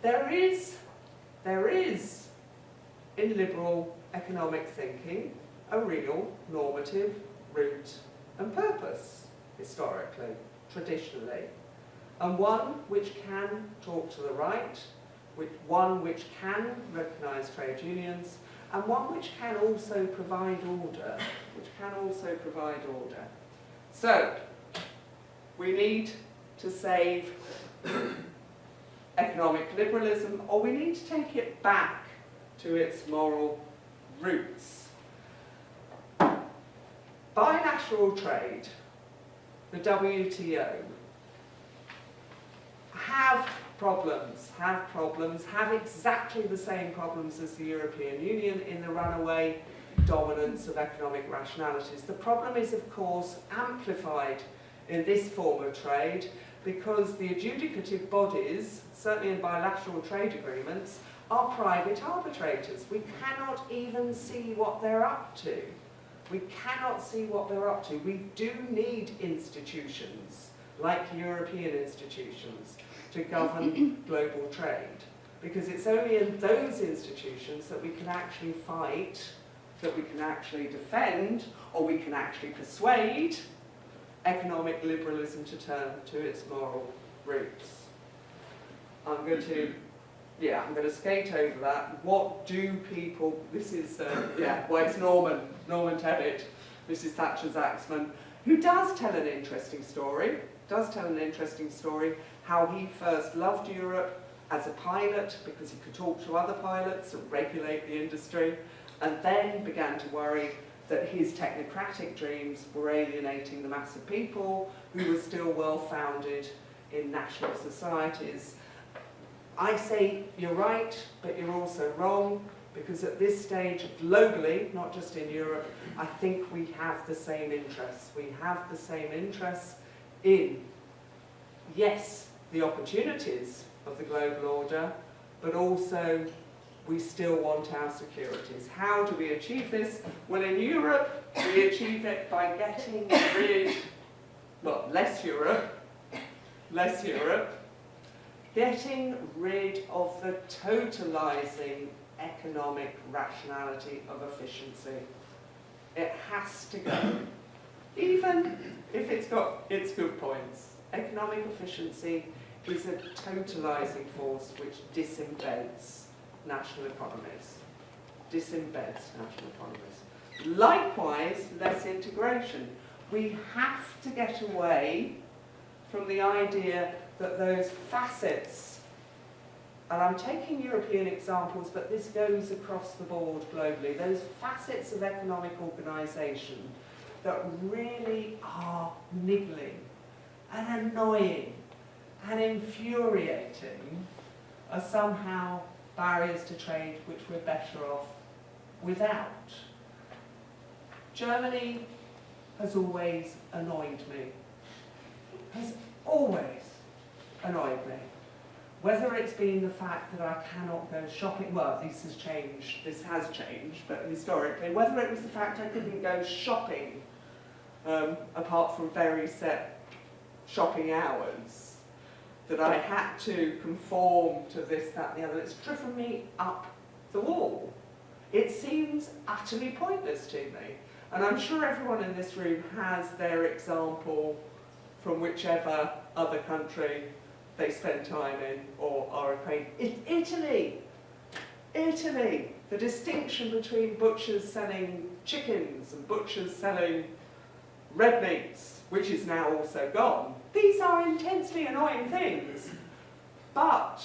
There is in liberal economic thinking a real normative root and purpose, historically, traditionally, and one which can talk to the right, one which can recognise trade unions, and one which can also provide order, So, we need to save economic liberalism, or we need to take it back to its moral roots. International trade, the WTO, have exactly the same problems as the European Union in the runaway dominance of economic rationalities. The problem is, of course, amplified in this form of trade because the adjudicative bodies, certainly in bilateral trade agreements, are private arbitrators. We cannot even see what they're up to. We cannot see what they're up to. We do need institutions, like European institutions, to govern global trade. Because it's only in those institutions that we can actually fight, that we can actually defend, or we can actually persuade economic liberalism to turn to its moral roots. I'm going to skate over that. What do people, this is, well, it's Norman Tebbit, Mrs. Thatcher-Zaxman, who does tell an interesting story, how he first loved Europe as a pilot because he could talk to other pilots and regulate the industry, and then began to worry that his technocratic dreams were alienating the mass of people who were still well-founded in national societies. I say you're right, but you're also wrong, because at this stage, globally, not just in Europe, I think we have the same interests. We have the same interests in, yes, the opportunities of the global order, but also we still want our securities. How do we achieve this? Well, in Europe, we achieve it by getting rid, well, less Europe, getting rid of the totalizing economic rationality of efficiency. It has to go. Even if it's got its good points. Economic efficiency is a totalizing force which disembeds national economies. Likewise, less integration. We have to get away from the idea that those facets, and I'm taking European examples, but this goes across the board globally, those facets of economic organisation that really are niggling and annoying and infuriating are somehow barriers to trade which we're better off without. Germany has always annoyed me. Has always annoyed me. Whether it's been the fact that I cannot go shopping, well, this has changed, but historically, whether it was the fact I couldn't go shopping apart from very set shopping hours, that I had to conform to this, that, and the other, it's driven me up the wall. It seems utterly pointless to me. And I'm sure everyone in this room has their example from whichever other country they spend time in or are acquainted. Italy! The distinction between butchers selling chickens and butchers selling red meats, which is now also gone. These are intensely annoying things. But,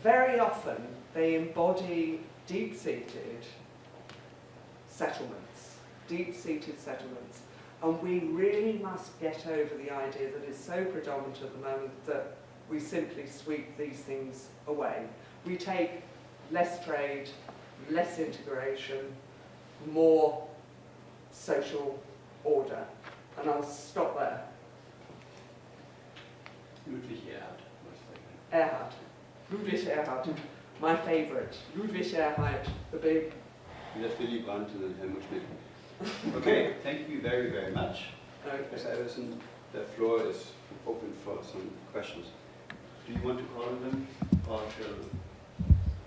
very often they embody deep-seated settlements. And we really must get over the idea that is so predominant at the moment that we simply sweep these things away. We take less trade, less integration, more social order. And I'll stop there. Ludwig Erhard. Ludwig Erhard, my favourite. Ludwig Erhard, the big. That's Willy Brandt and Helmut Schmidt. Okay, thank you very, very much. Okay. Ms. Everson, the floor is open for some questions. Do you want to call on them, or shall...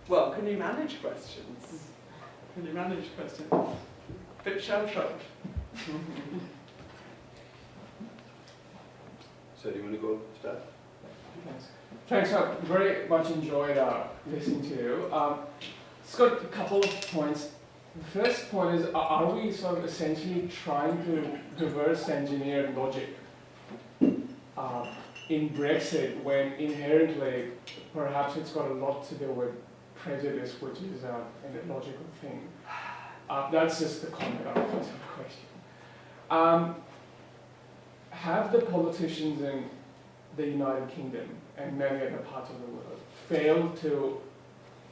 Well, can you manage questions? Bit shell-shocked. So do you want to go start? Thanks, I very much enjoyed listening to you. It's got a couple of points. The first point is, are we sort of essentially trying to reverse engineer logic in Brexit when inherently perhaps it's got a lot to do with prejudice, which is an illogical thing? That's just the comment on the question. Have the politicians in the United Kingdom and many other parts of the world failed to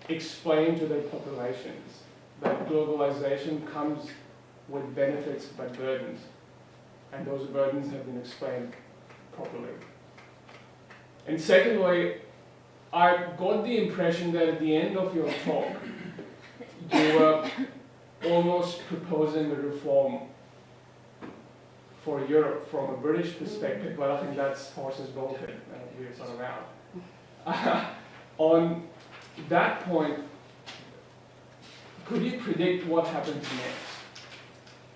explain to their populations that globalization comes with benefits but burdens, and those burdens have been explained properly? And secondly, I got the impression that at the end of your talk, you were almost proposing a reform for Europe from a British perspective, but I think that's horses bolted, we're sort of out. On that point, could you predict what happens next?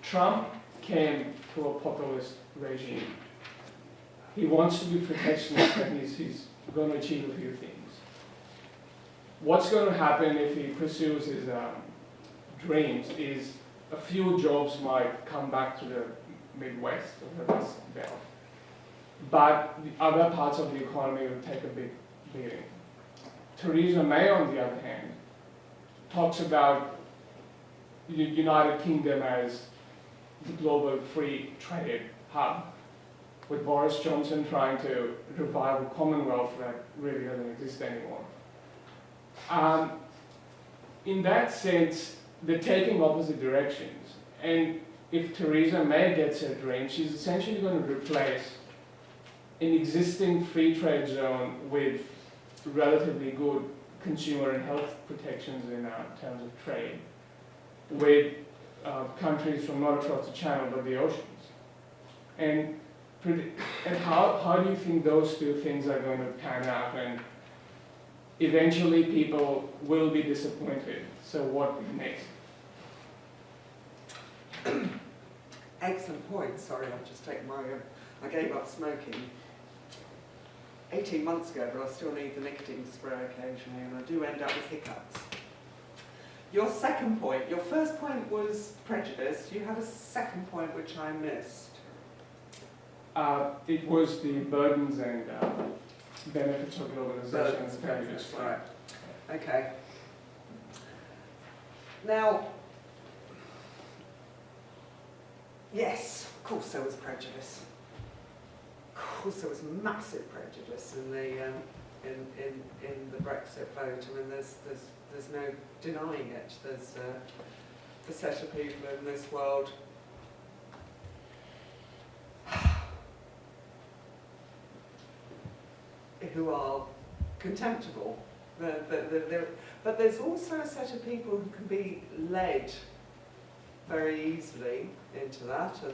Trump came to a populist regime. He wants to be protectionist and he's going to achieve a few things. What's going to happen if he pursues his dreams is a few jobs might come back to the Midwest or the West Belt, but the other parts of the economy will take a big beating. Theresa May, on the other hand, talks about the United Kingdom as the global free trade hub, with Boris Johnson trying to revive a Commonwealth that really doesn't exist anymore. In that sense, they're taking opposite directions. And if Theresa May gets her dream, she's essentially going to replace an existing free trade zone with relatively good consumer and health protections in terms of trade, with countries from not across the Channel but the oceans. And how do you think those two things are going to pan out? And eventually people will be disappointed. So what next? Excellent point. Sorry, I've just taken my... I gave up smoking 18 months ago, but I still need the nicotine spray occasionally, and I do end up with hiccups. Your second point, your first point was prejudice. You had a second point which I missed. It was the burdens and benefits of globalization and prejudice. Right. Okay. Now, yes, of course there was prejudice. Of course there was massive prejudice in the in the Brexit vote. I mean, there's no denying it. There's a set of people in this world who are contemptible. But there's also a set of people who can be led very easily into that, and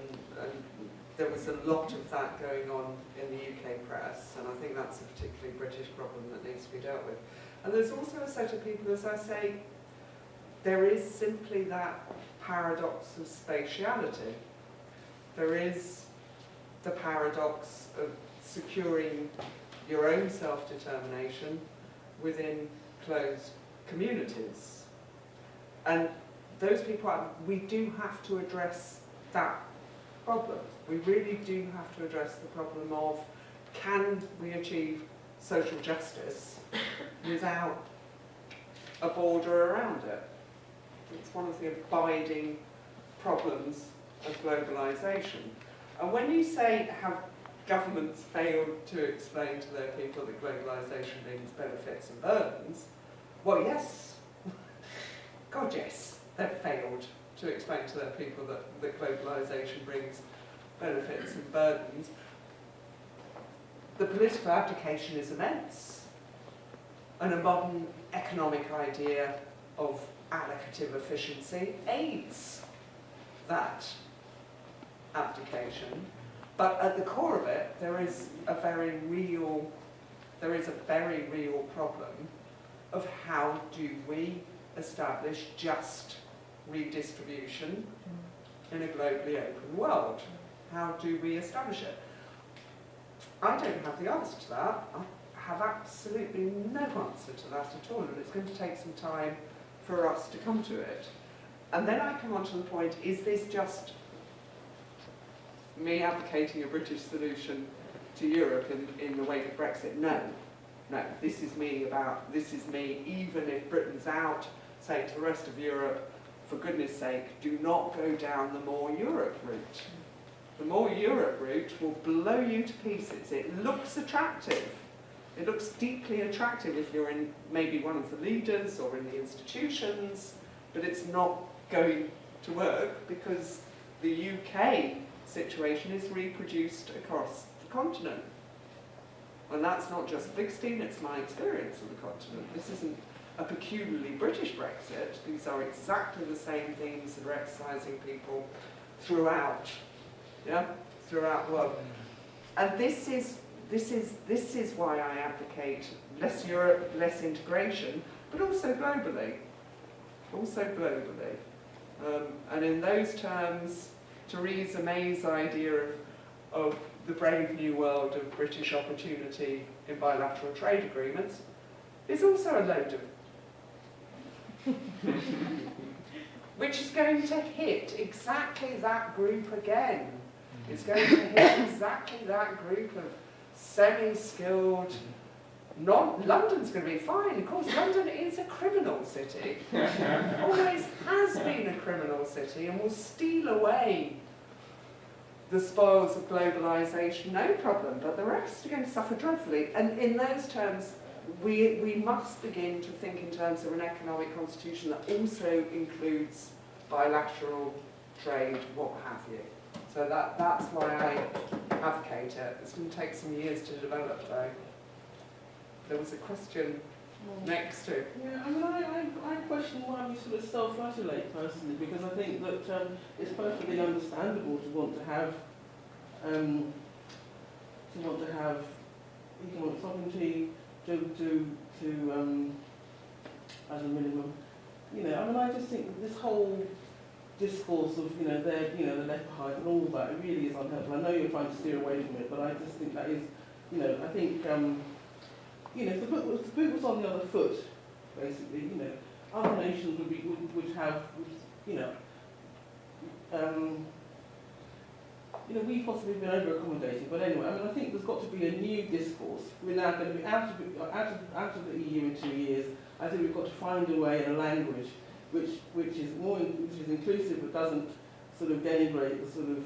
there was a lot of that going on in the UK press, and I think that's a particularly British problem that needs to be dealt with. And there's also a set of people, as I say, there is simply that paradox of spatiality. There is the paradox of securing your own self-determination within closed communities. And those people, we do have to address that problem. We really do have to address the problem of, can we achieve social justice without a border around it? It's one of the abiding problems of globalisation. And when you say, have governments failed to explain to their people that globalisation brings benefits and burdens, well, yes. God, yes, they've failed to explain to their people that globalisation brings benefits and burdens. The political application is immense, and a modern economic idea of allocative efficiency aids that application. But at the core of it, there is a very real problem of how do we establish just redistribution in a globally open world. How do we establish it? I don't have the answer to that. I have absolutely no answer to that at all, and it's going to take some time for us to come to it. And then I come on to the point, is this just me advocating a British solution to Europe in the wake of Brexit? No. This is me, even if Britain's out, saying to the rest of Europe, for goodness sake, do not go down the More Europe route. The More Europe route will blow you to pieces. It looks attractive. It looks deeply attractive if you're in maybe one of the leaders or in the institutions, but it's not going to work because the UK situation is reproduced across the continent. And that's not just Dickson, it's my experience of the continent. This isn't a peculiarly British Brexit. These are exactly the same themes that are exercising people throughout, throughout the world. And this is why I advocate less Europe, less integration, but also globally. And in those terms, Theresa May's idea of the brave new world of British opportunity in bilateral trade agreements is also a load of which is going to hit exactly that group again. It's going to hit exactly that group of semi-skilled, London's going to be fine. Of course, London is a criminal city. Always has been a criminal city and will steal away the spoils of globalisation, no problem, but the rest are going to suffer dreadfully. And in those terms, we must begin to think in terms of an economic constitution that also includes bilateral trade, what have you. So that's why I advocate it. It's going to take some years to develop, though. There was a question next to. Yeah, I mean, I question why we sort of self-flagellate personally, because I think that it's perfectly understandable to want to have economic sovereignty, to as a minimum. You know, I mean, I just think that this whole discourse of they're left behind and all of that, it really is unhelpful. I know you're trying to steer away from it, but I just think that is, I think. If the boot was on the other foot, basically, other nations would have, we've possibly been over-accommodating, but anyway, I mean, I think there's got to be a new discourse. We're now going to be out of the EU in 2 years. I think we've got to find a way and a language which is inclusive but doesn't sort of denigrate the sort of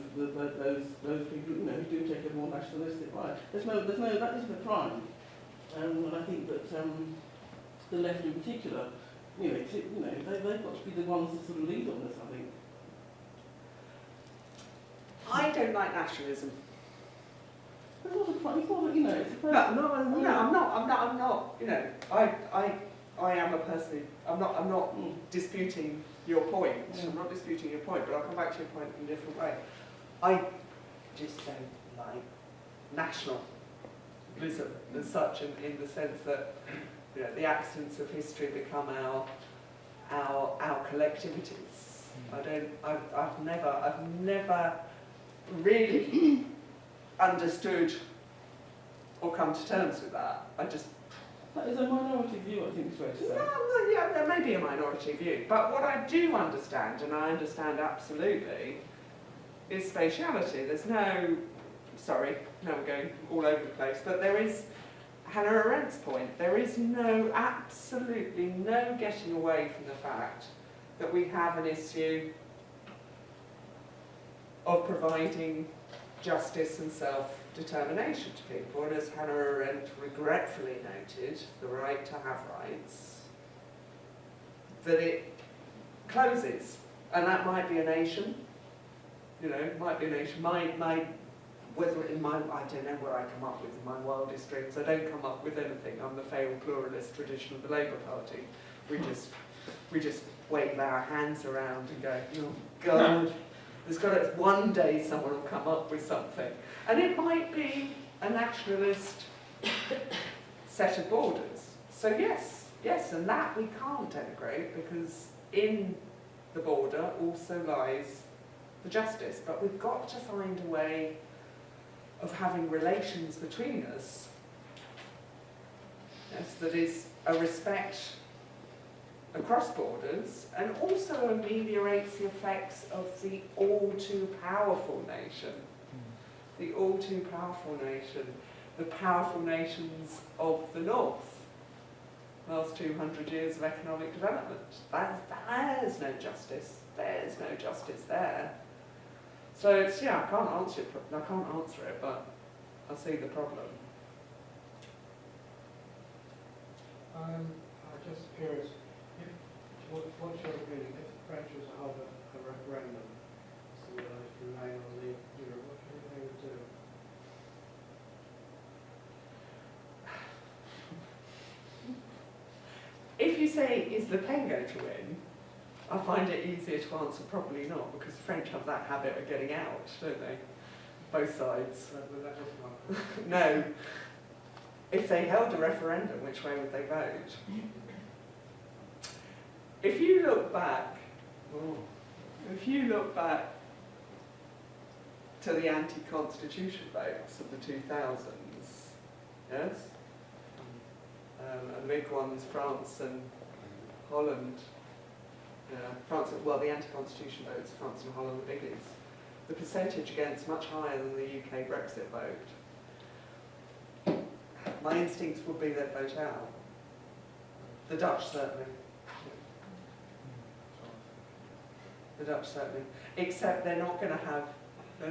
those people who do take a more nationalistic line. That isn't a crime. And I think that the left in particular, they've got to be the ones that sort of lead on this, I think. I don't like nationalism. It's not a crime, it's not, it's a I'm not, I am a person, I'm not disputing your point. I'm not disputing your point, but I'll come back to your point in a different way. I just don't like nationalism as such, in the sense that the accidents of history become our collectivities. I've never really understood or come to terms with that. That is a minority view, I think it's fair to say. Yeah, there may be a minority view, but what I do understand, and I understand absolutely, is spatiality. There's no, sorry, now we're going all over the place, but there is, Hannah Arendt's point, there is absolutely no getting away from the fact that we have an issue of providing justice and self-determination to people, and as Hannah Arendt regretfully noted, the right to have rights, that it closes, and that might be a nation, might be a nation. Whether in my, I don't know what I come up with in my wildest dreams. I don't come up with anything. I'm the failed pluralist tradition of the Labour Party. We just wave our hands around and go, oh God, there's got to, one day someone will come up with something. And it might be a nationalist set of borders. So yes, and that we can't denigrate, because in the border also lies the justice. But we've got to find a way of having relations between us, that is a respect across borders, and also ameliorates the effects of the all too powerful nation. The all too powerful nation, the powerful nations of the north. last 200 years of economic development. There's no justice. There's no justice there. So it's, yeah, I can't answer it, but I see the problem. I'm just curious, what's your opinion, if the French was to hold a referendum as to whether they should remain or leave Europe, what do you think they would do? If you say, is Le Pen going to win, I find it easier to answer probably not, because the French have that habit of getting out, don't they? Both sides. But that was my No. If they held a referendum, which way would they vote? If you look back to the anti-constitution votes of the 2000s, yes? And the big ones, France and Holland. The anti-constitution votes, France and Holland the biggies. The percentage against much higher than the UK Brexit vote. My instincts would be they'd vote out. The Dutch certainly. The Dutch certainly. Except they're not going to have a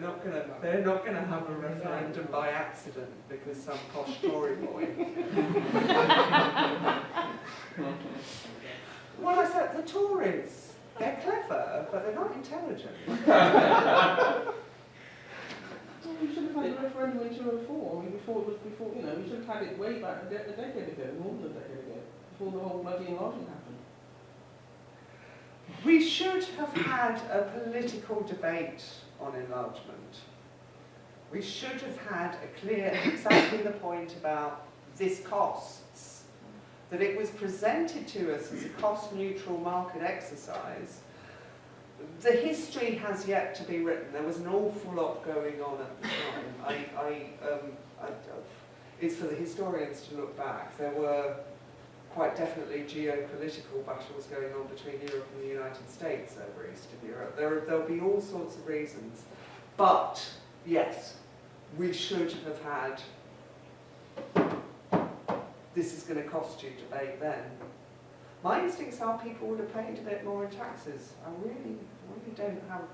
referendum by accident because some posh Tory boy. Well, I said the Tories. They're clever, but they're not intelligent. Well, we should have had a referendum in 2004. I mean, we should have had it way back a decade ago, more than a decade ago, before the whole bloody enlargement happened. We should have had a political debate on enlargement. We should have had exactly the point about this costs, that it was presented to us as a cost-neutral market exercise. The history has yet to be written. There was an awful lot going on at the time. It's for the historians to look back. There were quite definitely geopolitical battles going on between Europe and the United States over East of Europe. There'll be all sorts of reasons. But, yes, we should have had this is going to cost you debate then. My instincts are people would have paid a bit more in taxes. I really don't have...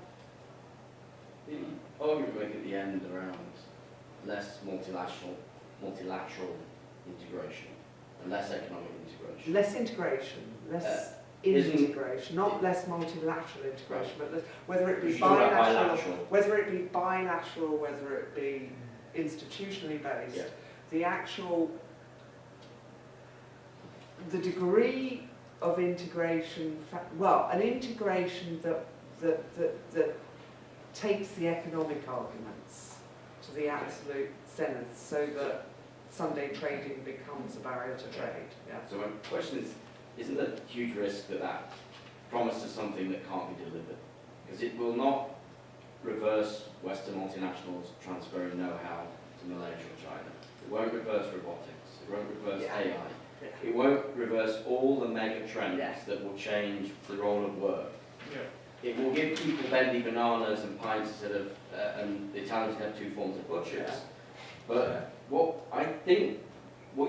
The argument we make at the end around less multilateral integration and less economic integration. Less integration, less integration, not less multilateral integration, but whether it be bilateral, whether it be bilateral, whether it be institutionally based, yeah. The degree of integration, an integration that takes the economic arguments to the absolute zenith, so that Sunday trading becomes a barrier to trade. Yeah. So my question is, isn't there a huge risk that promises something that can't be delivered? Because it will not reverse Western multinationals transferring know-how to Malaysia or China. It won't reverse robotics. It won't reverse AI. Yeah. It won't reverse all the mega trends Yeah. that will change the role of work. Yeah. It will give people bendy bananas and pints instead of, and the Italians have two forms of butchers. Yeah. But what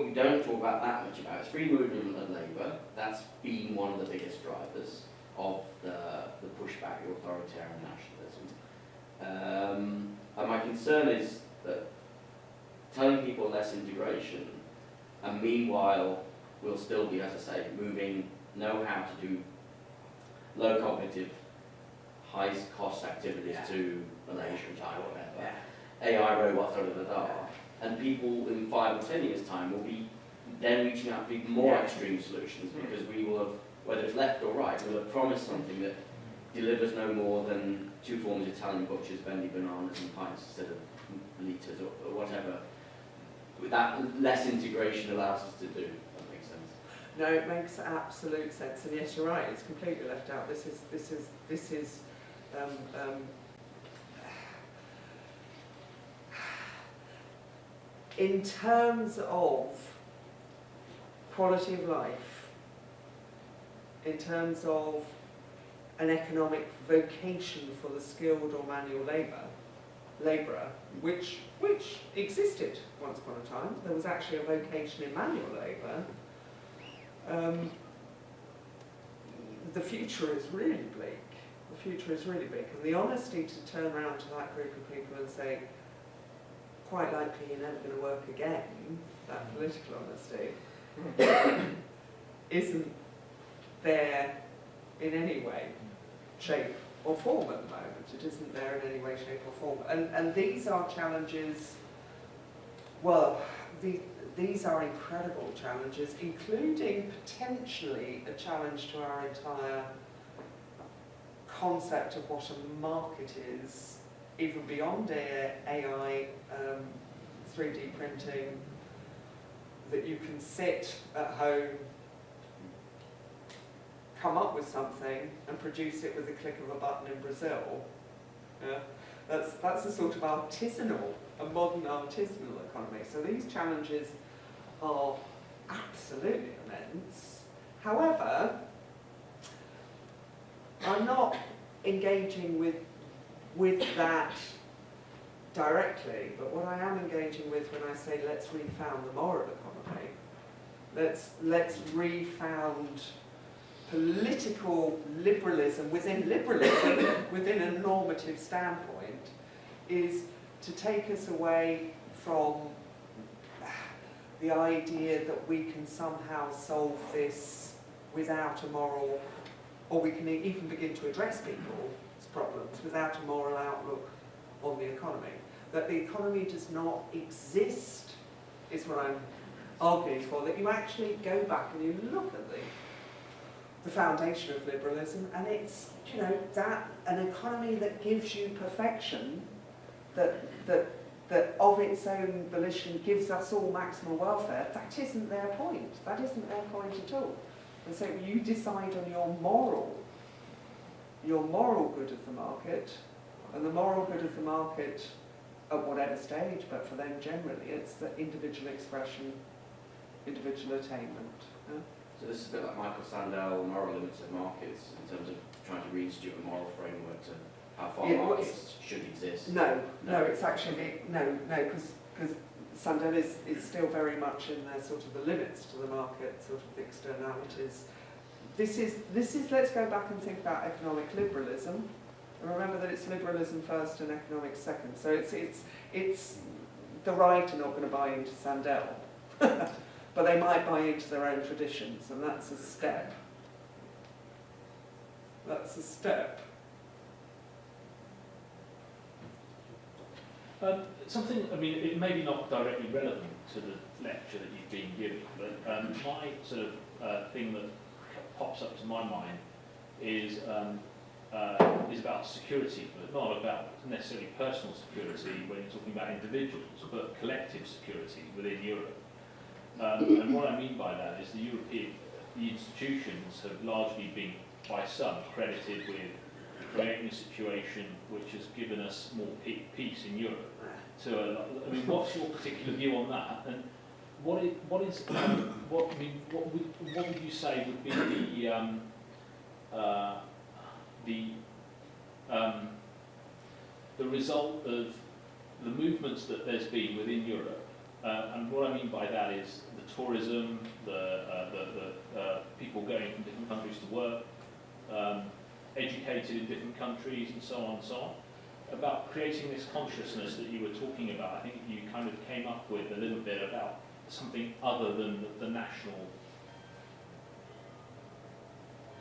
you don't talk about that much about is free movement of labour. That's been one of the biggest drivers of the pushback, the authoritarian nationalism. And my concern is that telling people less integration, and meanwhile we'll still be, as I say, moving know-how to do low cognitive, high cost activities to Malaysia and China, whatever. AI robots, and people in 5 or 10 years' time will be then reaching out for even more extreme solutions, because we will have, whether it's left or right, we'll have promised something that delivers no more than two forms of Italian butchers, bendy bananas and pints instead of litres or whatever. With that, less integration allows us to do. If that makes sense. No, it makes absolute sense, and yes, you're right. It's completely left out. This is. In terms of quality of life, in terms of an economic vocation for the skilled or manual labourer, which existed once upon a time. There was actually a vocation in manual labour. the future is really bleak. The future is really bleak, and the honesty to turn around to that group of people and say, quite likely you're never going to work again, that political honesty, isn't there in any way, shape or form at the moment. It isn't there in any way, shape or form. And these are challenges, well, these are incredible challenges, including potentially a challenge to our entire concept of what a market is, even beyond AI, 3D printing, that you can sit at home, come up with something and produce it with the click of a button in Brazil. Yeah? That's a sort of artisanal, a modern artisanal economy. So these challenges are absolutely immense. However, I'm not engaging with that directly, but what I am engaging with when I say let's refound the moral economy, let's refound political liberalism, within a normative standpoint, is to take us away from the idea that we can somehow solve this without a moral, or we can even begin to address people's problems without a moral outlook on the economy. That the economy does not exist is what I'm arguing for, that you actually go back and you look at the foundation of liberalism, and it's, you know, that an economy that gives you perfection, that of its own volition gives us all maximal welfare, that isn't their point. That isn't their point at all. And so you decide on your moral good of the market, and the moral good of the market at whatever stage, but for them generally, it's the individual expression, individual attainment. Yeah? So this is a bit like Michael Sandel, moral limits of markets, in terms of trying to reinstitute a moral framework to how far markets should exist. No, it's actually, no, because Sandel is still very much in the sort of the limits to the market, sort of the externalities. This is let's go back and think about economic liberalism. And remember that it's liberalism first and economics second. So it's the right are not going to buy into Sandel. But they might buy into their own traditions, and that's a step. That's a step. Something, I mean, it may be not directly relevant to the lecture that you've been giving, but my sort of thing that pops up to my mind is about security, but not about necessarily personal security when you're talking about individuals, but collective security within Europe. And what I mean by that is the institutions have largely been, by some, credited with creating a situation which has given us more peace in Europe. So, I mean, what's your particular view on that? And what would you say would be the result of the movements that there's been within Europe? And what I mean by that is the tourism, the people going from different countries to work, educated in different countries, and so on and so on, about creating this consciousness that you were talking about. I think you kind of came up with a little bit about something other than the national.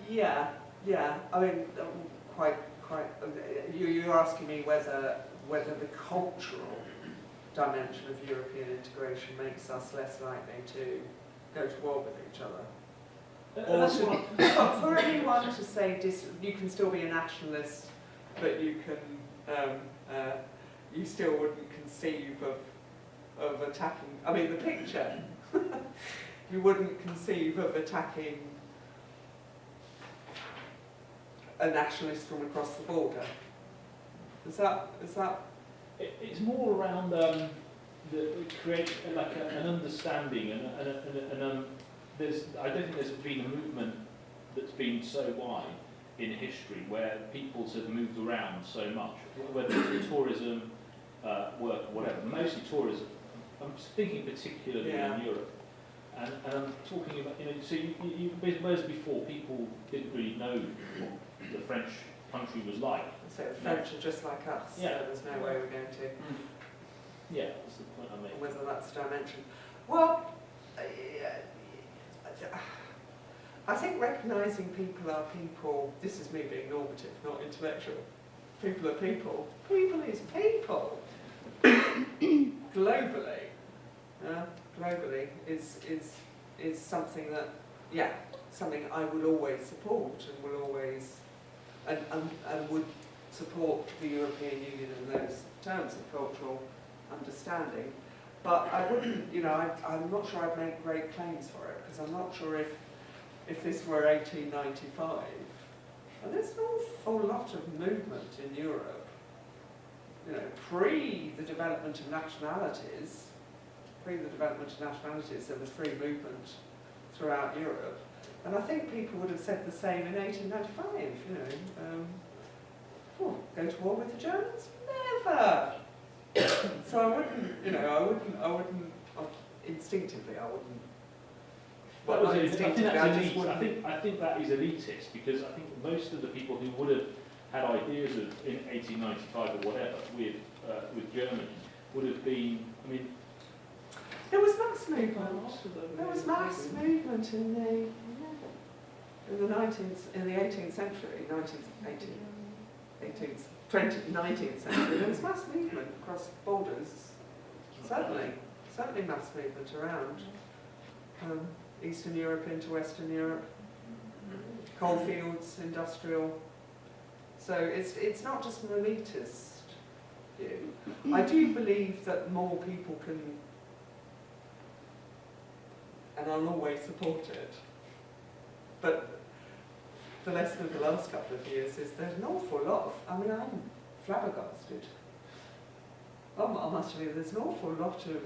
Yeah. I mean, quite. You're asking me whether the cultural dimension of European integration makes us less likely to go to war with each other. Or for anyone to say you can still be a nationalist, but you can you still wouldn't conceive of attacking. I mean, the picture. You wouldn't conceive of attacking a nationalist from across the border. Is that? It's more around create like an understanding and I don't think there's been a movement that's been so wide in history where peoples have moved around so much, whether it's tourism, work, whatever. Mostly tourism. I'm thinking particularly in Europe. And I'm talking about, so whereas before people didn't really know what the French country was like. So the French are just like us, Yeah. so there's no way we're going to. Yeah, that's the point I made. Whether that's the dimension. Well, I think recognising people are people, this is me being normative, not intellectual. People are people. People is people. Globally, globally is something that, something I would always support and will always, and would support the European Union in those terms of cultural understanding. But I wouldn't, I'm not sure I'd make great claims for it, because I'm not sure if this were 1895, and there's an awful lot of movement in Europe, pre the development of nationalities, there was free movement throughout Europe. And I think people would have said the same in 1895, go to war with the Germans? Never! So I wouldn't, instinctively I wouldn't. Well, not I think instinctively, that's I just elite. wouldn't. I think that is elitist, because I think most of the people who would have had ideas of in 1895 or whatever with Germany would have been. I mean, there was mass movement. There was mass movement in the 18th century, 19th century. There was mass movement across borders. Certainly mass movement around Eastern Europe into Western Europe. Coalfields, industrial. So it's not just an elitist view. I do believe that more people can, and I'll always support it, but the lesson of the last couple of years is there's an awful lot of, I'm flabbergasted. I must admit, there's an awful lot of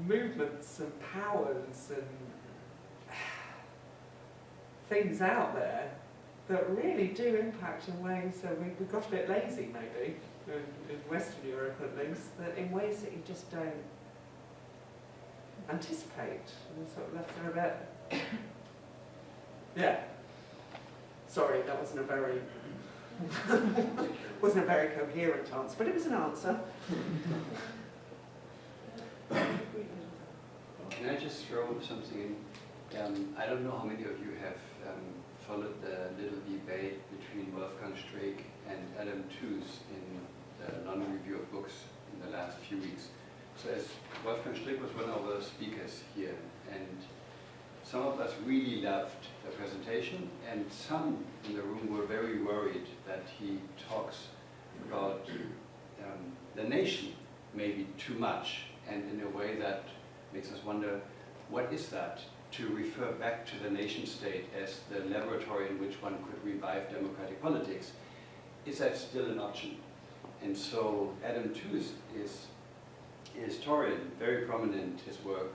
movements and powers and things out there that really do impact in ways that we got a bit lazy maybe, in Western Europe at least, that in ways that you just don't anticipate, and sort of left there a bit. Yeah. Sorry, that wasn't a very coherent answer, but it was an answer. Can I just throw something in? I don't know how many of you have followed the little debate between Wolfgang Streeck and Adam Tooze in the non-review of books in the last few weeks. So as Wolfgang Streeck was one of the speakers here, and some of us really loved the presentation, and some in the room were very worried that he talks about the nation maybe too much, and in a way that makes us wonder, what is that? To refer back to the nation state as the laboratory in which one could revive democratic politics. Is that still an option? And so Adam Tooze is a historian, very prominent, his work,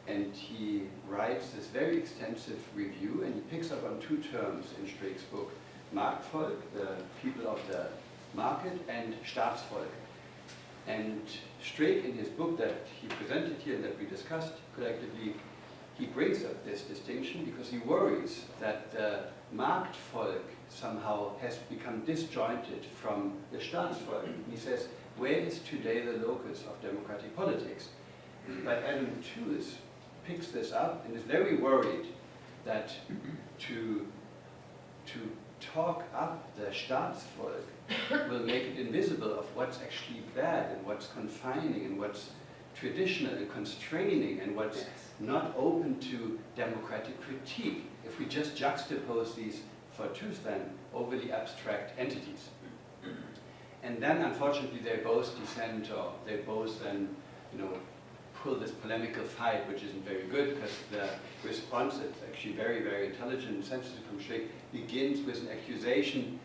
and he writes this very extensive review, and he picks up on two terms in Streeck's book: Marktvolk, the people of the market, and Staatsvolk. And Streeck, in his book that he presented here and that we discussed collectively, he brings up this distinction because he worries that the Marktvolk somehow has become disjointed from the Staatsvolk. He says, where is today the locus of democratic politics? But Adam Tooze picks this up and is very worried that to talk up the Staatsvolk will make it invisible of what's actually bad and what's confining and what's traditional and constraining and what's not open to democratic critique if we just juxtapose these, for Tooze then, overly abstract entities. And then unfortunately they both descend, or they both then pull this polemical fight, which isn't very good, because the response is actually very, very intelligent and sensitive from Streeck, begins with an accusation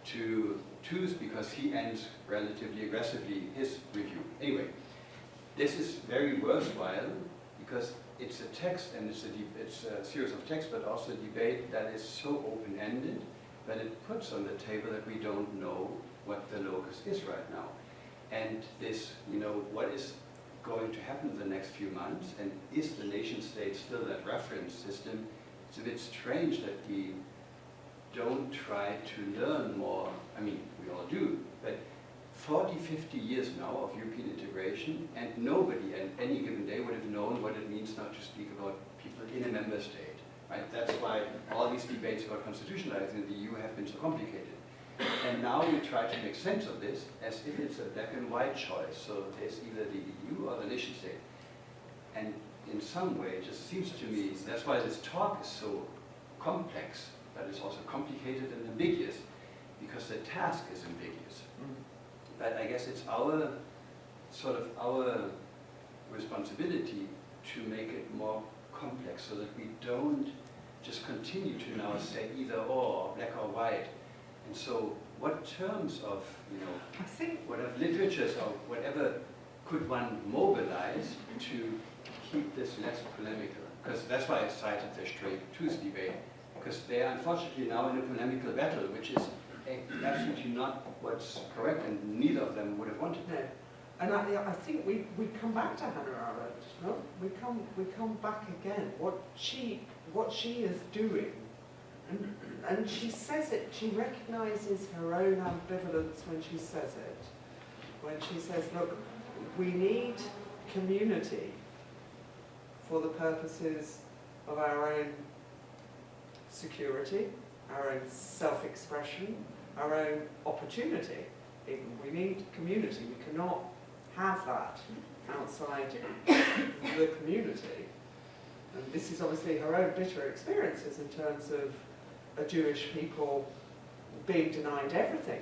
to Tooze because he ends relatively aggressively his review. Anyway, this is very worthwhile because it's a text and it's a series of texts, but also a debate that is so open-ended that it puts on the table that we don't know what the locus is right now. And this, what is going to happen in the next few months, and is the nation state still that reference system? It's a bit strange that we don't try to learn more. I mean, we all do, but 40, 50 years now of European integration, and nobody at any given day would have known what it means not to speak about people in a member state. Right? That's why all these debates about constitutionalizing the EU have been so complicated. And now we try to make sense of this as if it's a black and white choice. So there's either the EU or the nation state. And in some way, it just seems to me, that's why this talk is so complex, but it's also complicated and ambiguous, because the task is ambiguous. But I guess it's our, sort of our responsibility to make it more complex so that we don't just continue to now say either or, black or white. And so what terms of, I think whatever literatures or whatever could one mobilize to keep this less polemical? Because that's why I cited the straight tooth debate, because they are unfortunately now in a polemical battle, which is absolutely not what's correct, and neither of them would have wanted no. that. And I think we come back to Hannah Arendt. No? We come back again. What she is doing, and she says it. She recognises her own ambivalence when she says it. When she says, "Look, we need community for the purposes of our own security, our own self-expression, our own opportunity. Even we need community. We cannot have that outside the community." And this is obviously her own bitter experiences in terms of a Jewish people being denied everything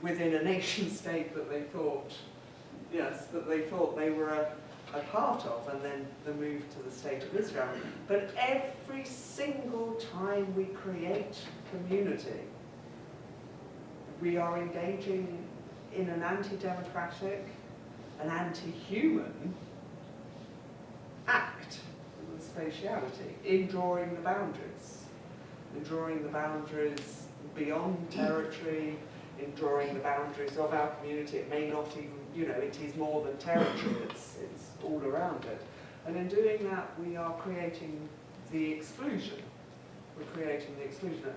within a nation state that they thought, that they thought they were a part of, and then the move to the State of Israel. But every single time we create community, we are engaging in an anti-democratic, an anti-human act with spatiality in drawing the boundaries beyond territory, in drawing the boundaries of our community. It may not even, it is more than territory, it's all around it. And in doing that, we are creating the exclusion.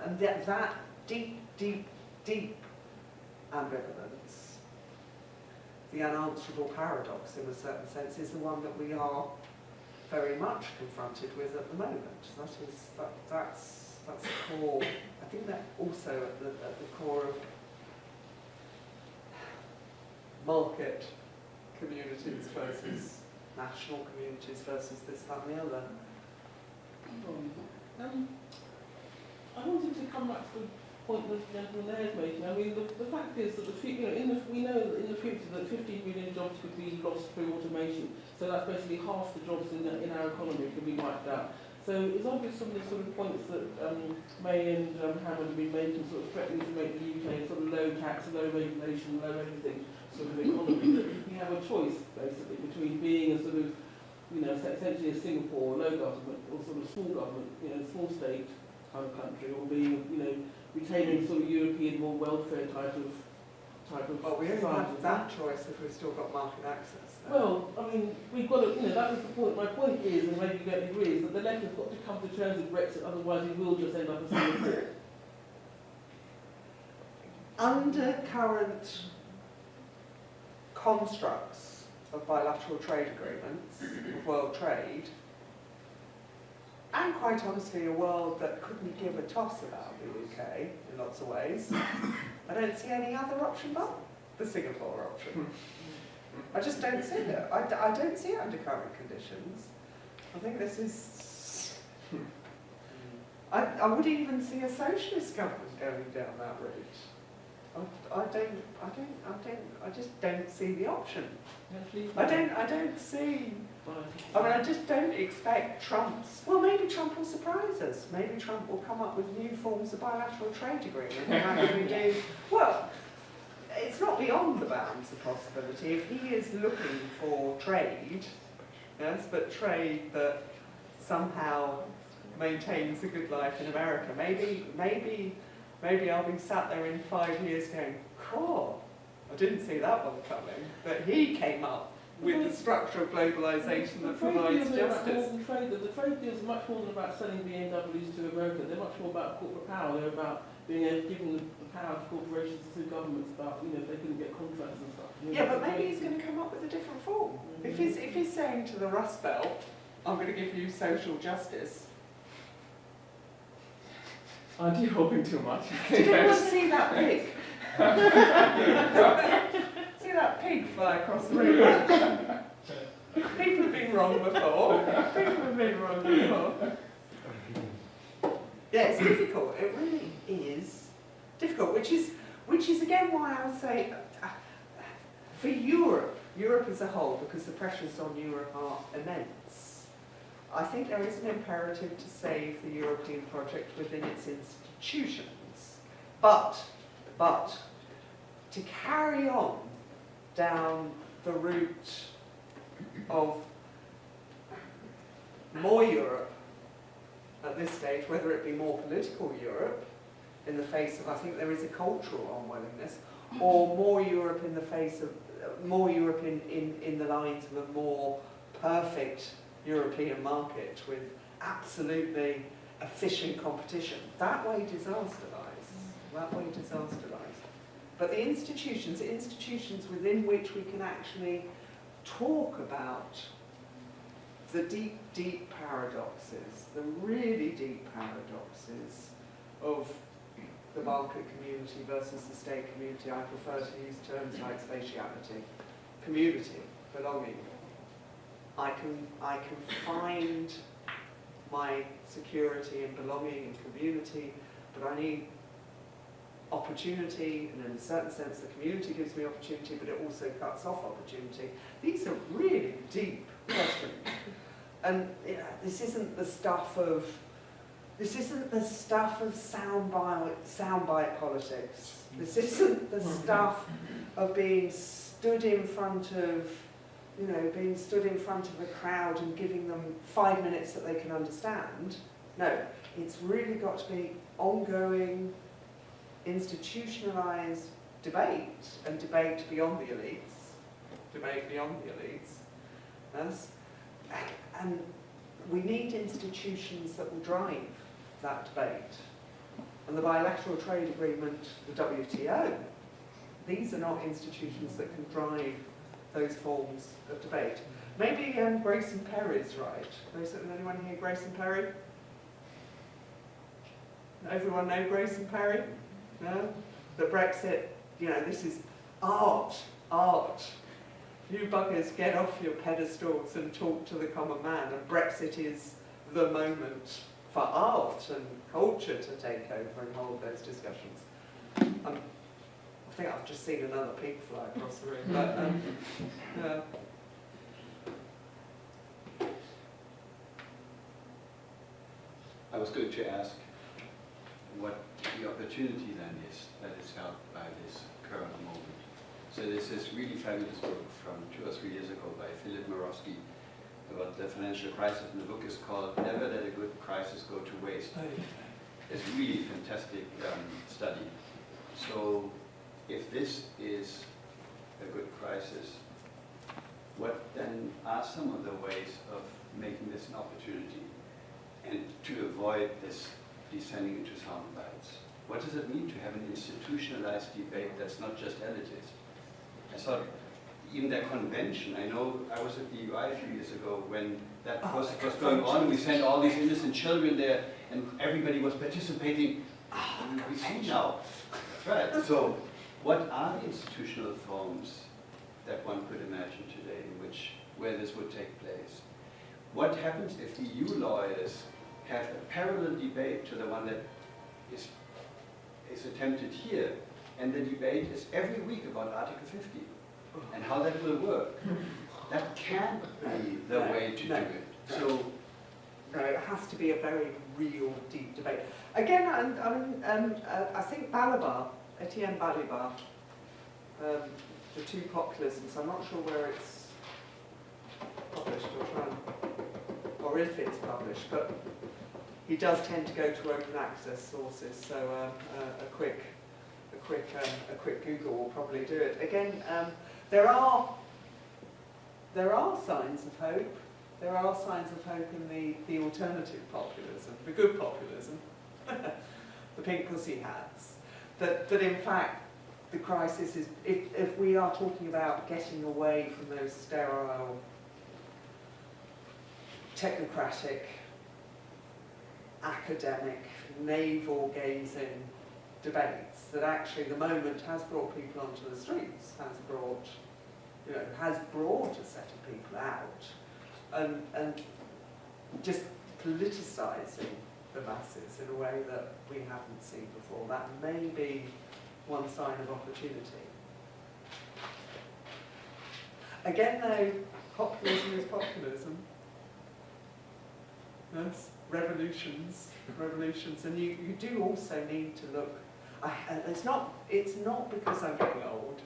And that deep, deep, deep ambivalence, the unanswerable paradox in a certain sense, is the one that we are very much confronted with at the moment. That's the core. I think that also at the core of market communities versus national communities versus this, that and the other. I wanted to come back to the point that the gentleman there is making. I mean, the fact is that we know that in the future that 15 million jobs could be lost through automation. So that's basically half the jobs in our economy could be wiped out. So it's obvious from the sort of points that May and Hammond have been making, sort of threatening to make the UK sort of low tax, low regulation, low everything sort of economy, that we have a choice basically between being a sort of, essentially a Singapore, low government, or sort of small government, small state kind of country, or being, retaining sort of European more welfare type of Well, we only have that choice if we've still got market access. Well, I mean, we've got to, that was the point. My point is, and maybe you don't agree, is that the left has got to come to terms with Brexit, otherwise it will just end up as Singapore. Under current constructs of bilateral trade agreements, of world trade, and quite honestly a world that couldn't give a toss about the UK in lots of ways, I don't see any other option but the Singapore option. I just don't see it. I don't see it under current conditions. I think this is... I would even see a socialist government going down that route. I just don't see the option. I don't see... I just don't expect Trump's... Well, maybe Trump will surprise us. Maybe Trump will come up with new forms of bilateral trade agreement and actually do... Well, it's not beyond the bounds of possibility. If he is looking for trade, yes, but trade that somehow maintains a good life in America, maybe I'll be sat there in 5 years going, cool, I didn't see that one coming. But he came up with the structure of globalisation that The trade provides deals are about more justice. than trade. The trade deals are much more than about selling BMWs to America. They're much more about corporate power. They're about being able to give the power to corporations to sue governments about, if they couldn't get contracts and stuff. Yeah, but maybe he's going to come up with a different form. If he's saying to the Rust Belt, I'm going to give you social justice. Aren't you hoping too much? Did anyone see that pig? See that pig fly across the room? People have been wrong before. People have been wrong before. Yeah, it's difficult. It really is difficult, which is again why I would say for Europe as a whole, because the pressures on Europe are immense, I think there is an imperative to save the European project within its institutions. But to carry on down the route of more Europe at this stage, whether it be more political Europe in the face of, I think there is a cultural unwillingness, or more Europe in the face of, more Europe in the lines of a more perfect European market with absolutely efficient competition. That way disaster lies. That way disaster lies. But the institutions within which we can actually talk about the deep, deep paradoxes, the really deep paradoxes of the market community versus the state community. I prefer to use terms like spatiality, community, belonging. I can find my security and belonging in community, but I need opportunity, and in a certain sense the community gives me opportunity, but it also cuts off opportunity. These are really deep questions. And this isn't the stuff of soundbite politics. This isn't the stuff of being stood in front of a crowd and giving them 5 minutes that they can understand. No, it's really got to be ongoing, institutionalised debate, and debate beyond the elites. Yes? And we need institutions that will drive that debate. And the bilateral trade agreement, the WTO, these are not institutions that can drive those forms of debate. Maybe Grayson Perry's right. Anyone here Grayson Perry? Everyone know Grayson Perry? No? The Brexit, this is art. You buggers get off your pedestals and talk to the common man, and Brexit is the moment for art and culture to take over and hold those discussions. I think I've just seen another pig fly across the room, but I was going to ask what the opportunity then is that is held by this current moment. So this is really fabulous work from 2 or 3 years ago by Philip Morosky about the financial crisis, and the book is called Never Let a Good Crisis Go to Waste. It's really fantastic study. So if this is a good crisis, what then are some of the ways of making this an opportunity and to avoid this descending into sound bites? What does it mean to have an institutionalized debate that's not just elitist? I thought even that convention, I know I was at the UI a few years ago when that was going on. We sent all these innocent children there and everybody was participating. We see now. Right. So what are the institutional forms that one could imagine today where this would take place? What happens if the EU lawyers have a parallel debate to the one that is attempted here, and the debate is every week about Article 50 and how that will work? That can't be the way to do it. So it has to be a very real, deep debate. Again, I think Etienne Balibar, the two populisms, I'm not sure where it's published or if it's published, but he does tend to go to open access sources, so a quick Google will probably do it. Again, there are there are signs of hope. There are signs of hope in the alternative populism, the good populism, the pink pussy hats. That in fact, the crisis is, if we are talking about getting away from those sterile, technocratic, academic, navel-gazing debates, that actually the moment has brought people onto the streets, has brought a set of people out, and just politicising the masses in a way that we haven't seen before. That may be one sign of opportunity. Again though, populism is populism. Yes, revolutions, and you do also need to look. It's not because I'm getting old.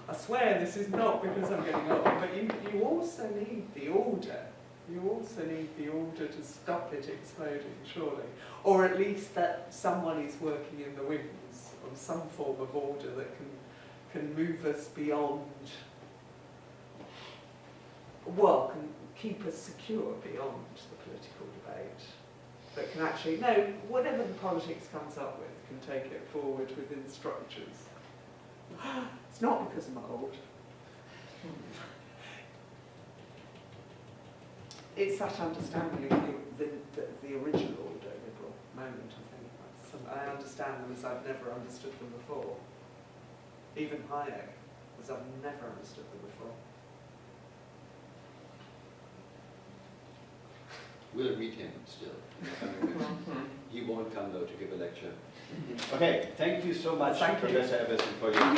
I swear this is not because I'm getting old, but you also need the order. You also need the order to stop it exploding, surely. Or at least that someone is working in the wings on some form of order that can move us beyond, well, can keep us secure beyond the political debate. That can actually, no, whatever the politics comes up with, can take it forward within structures. It's not because I'm old. It's that understanding of the original ordo-liberal moment, I think. I understand them as I've never understood them before. Even Hayek, as I've never understood them before. We'll meet him still. He won't come though to give a lecture. Okay, thank you so much, Thank you. Professor Everson, for your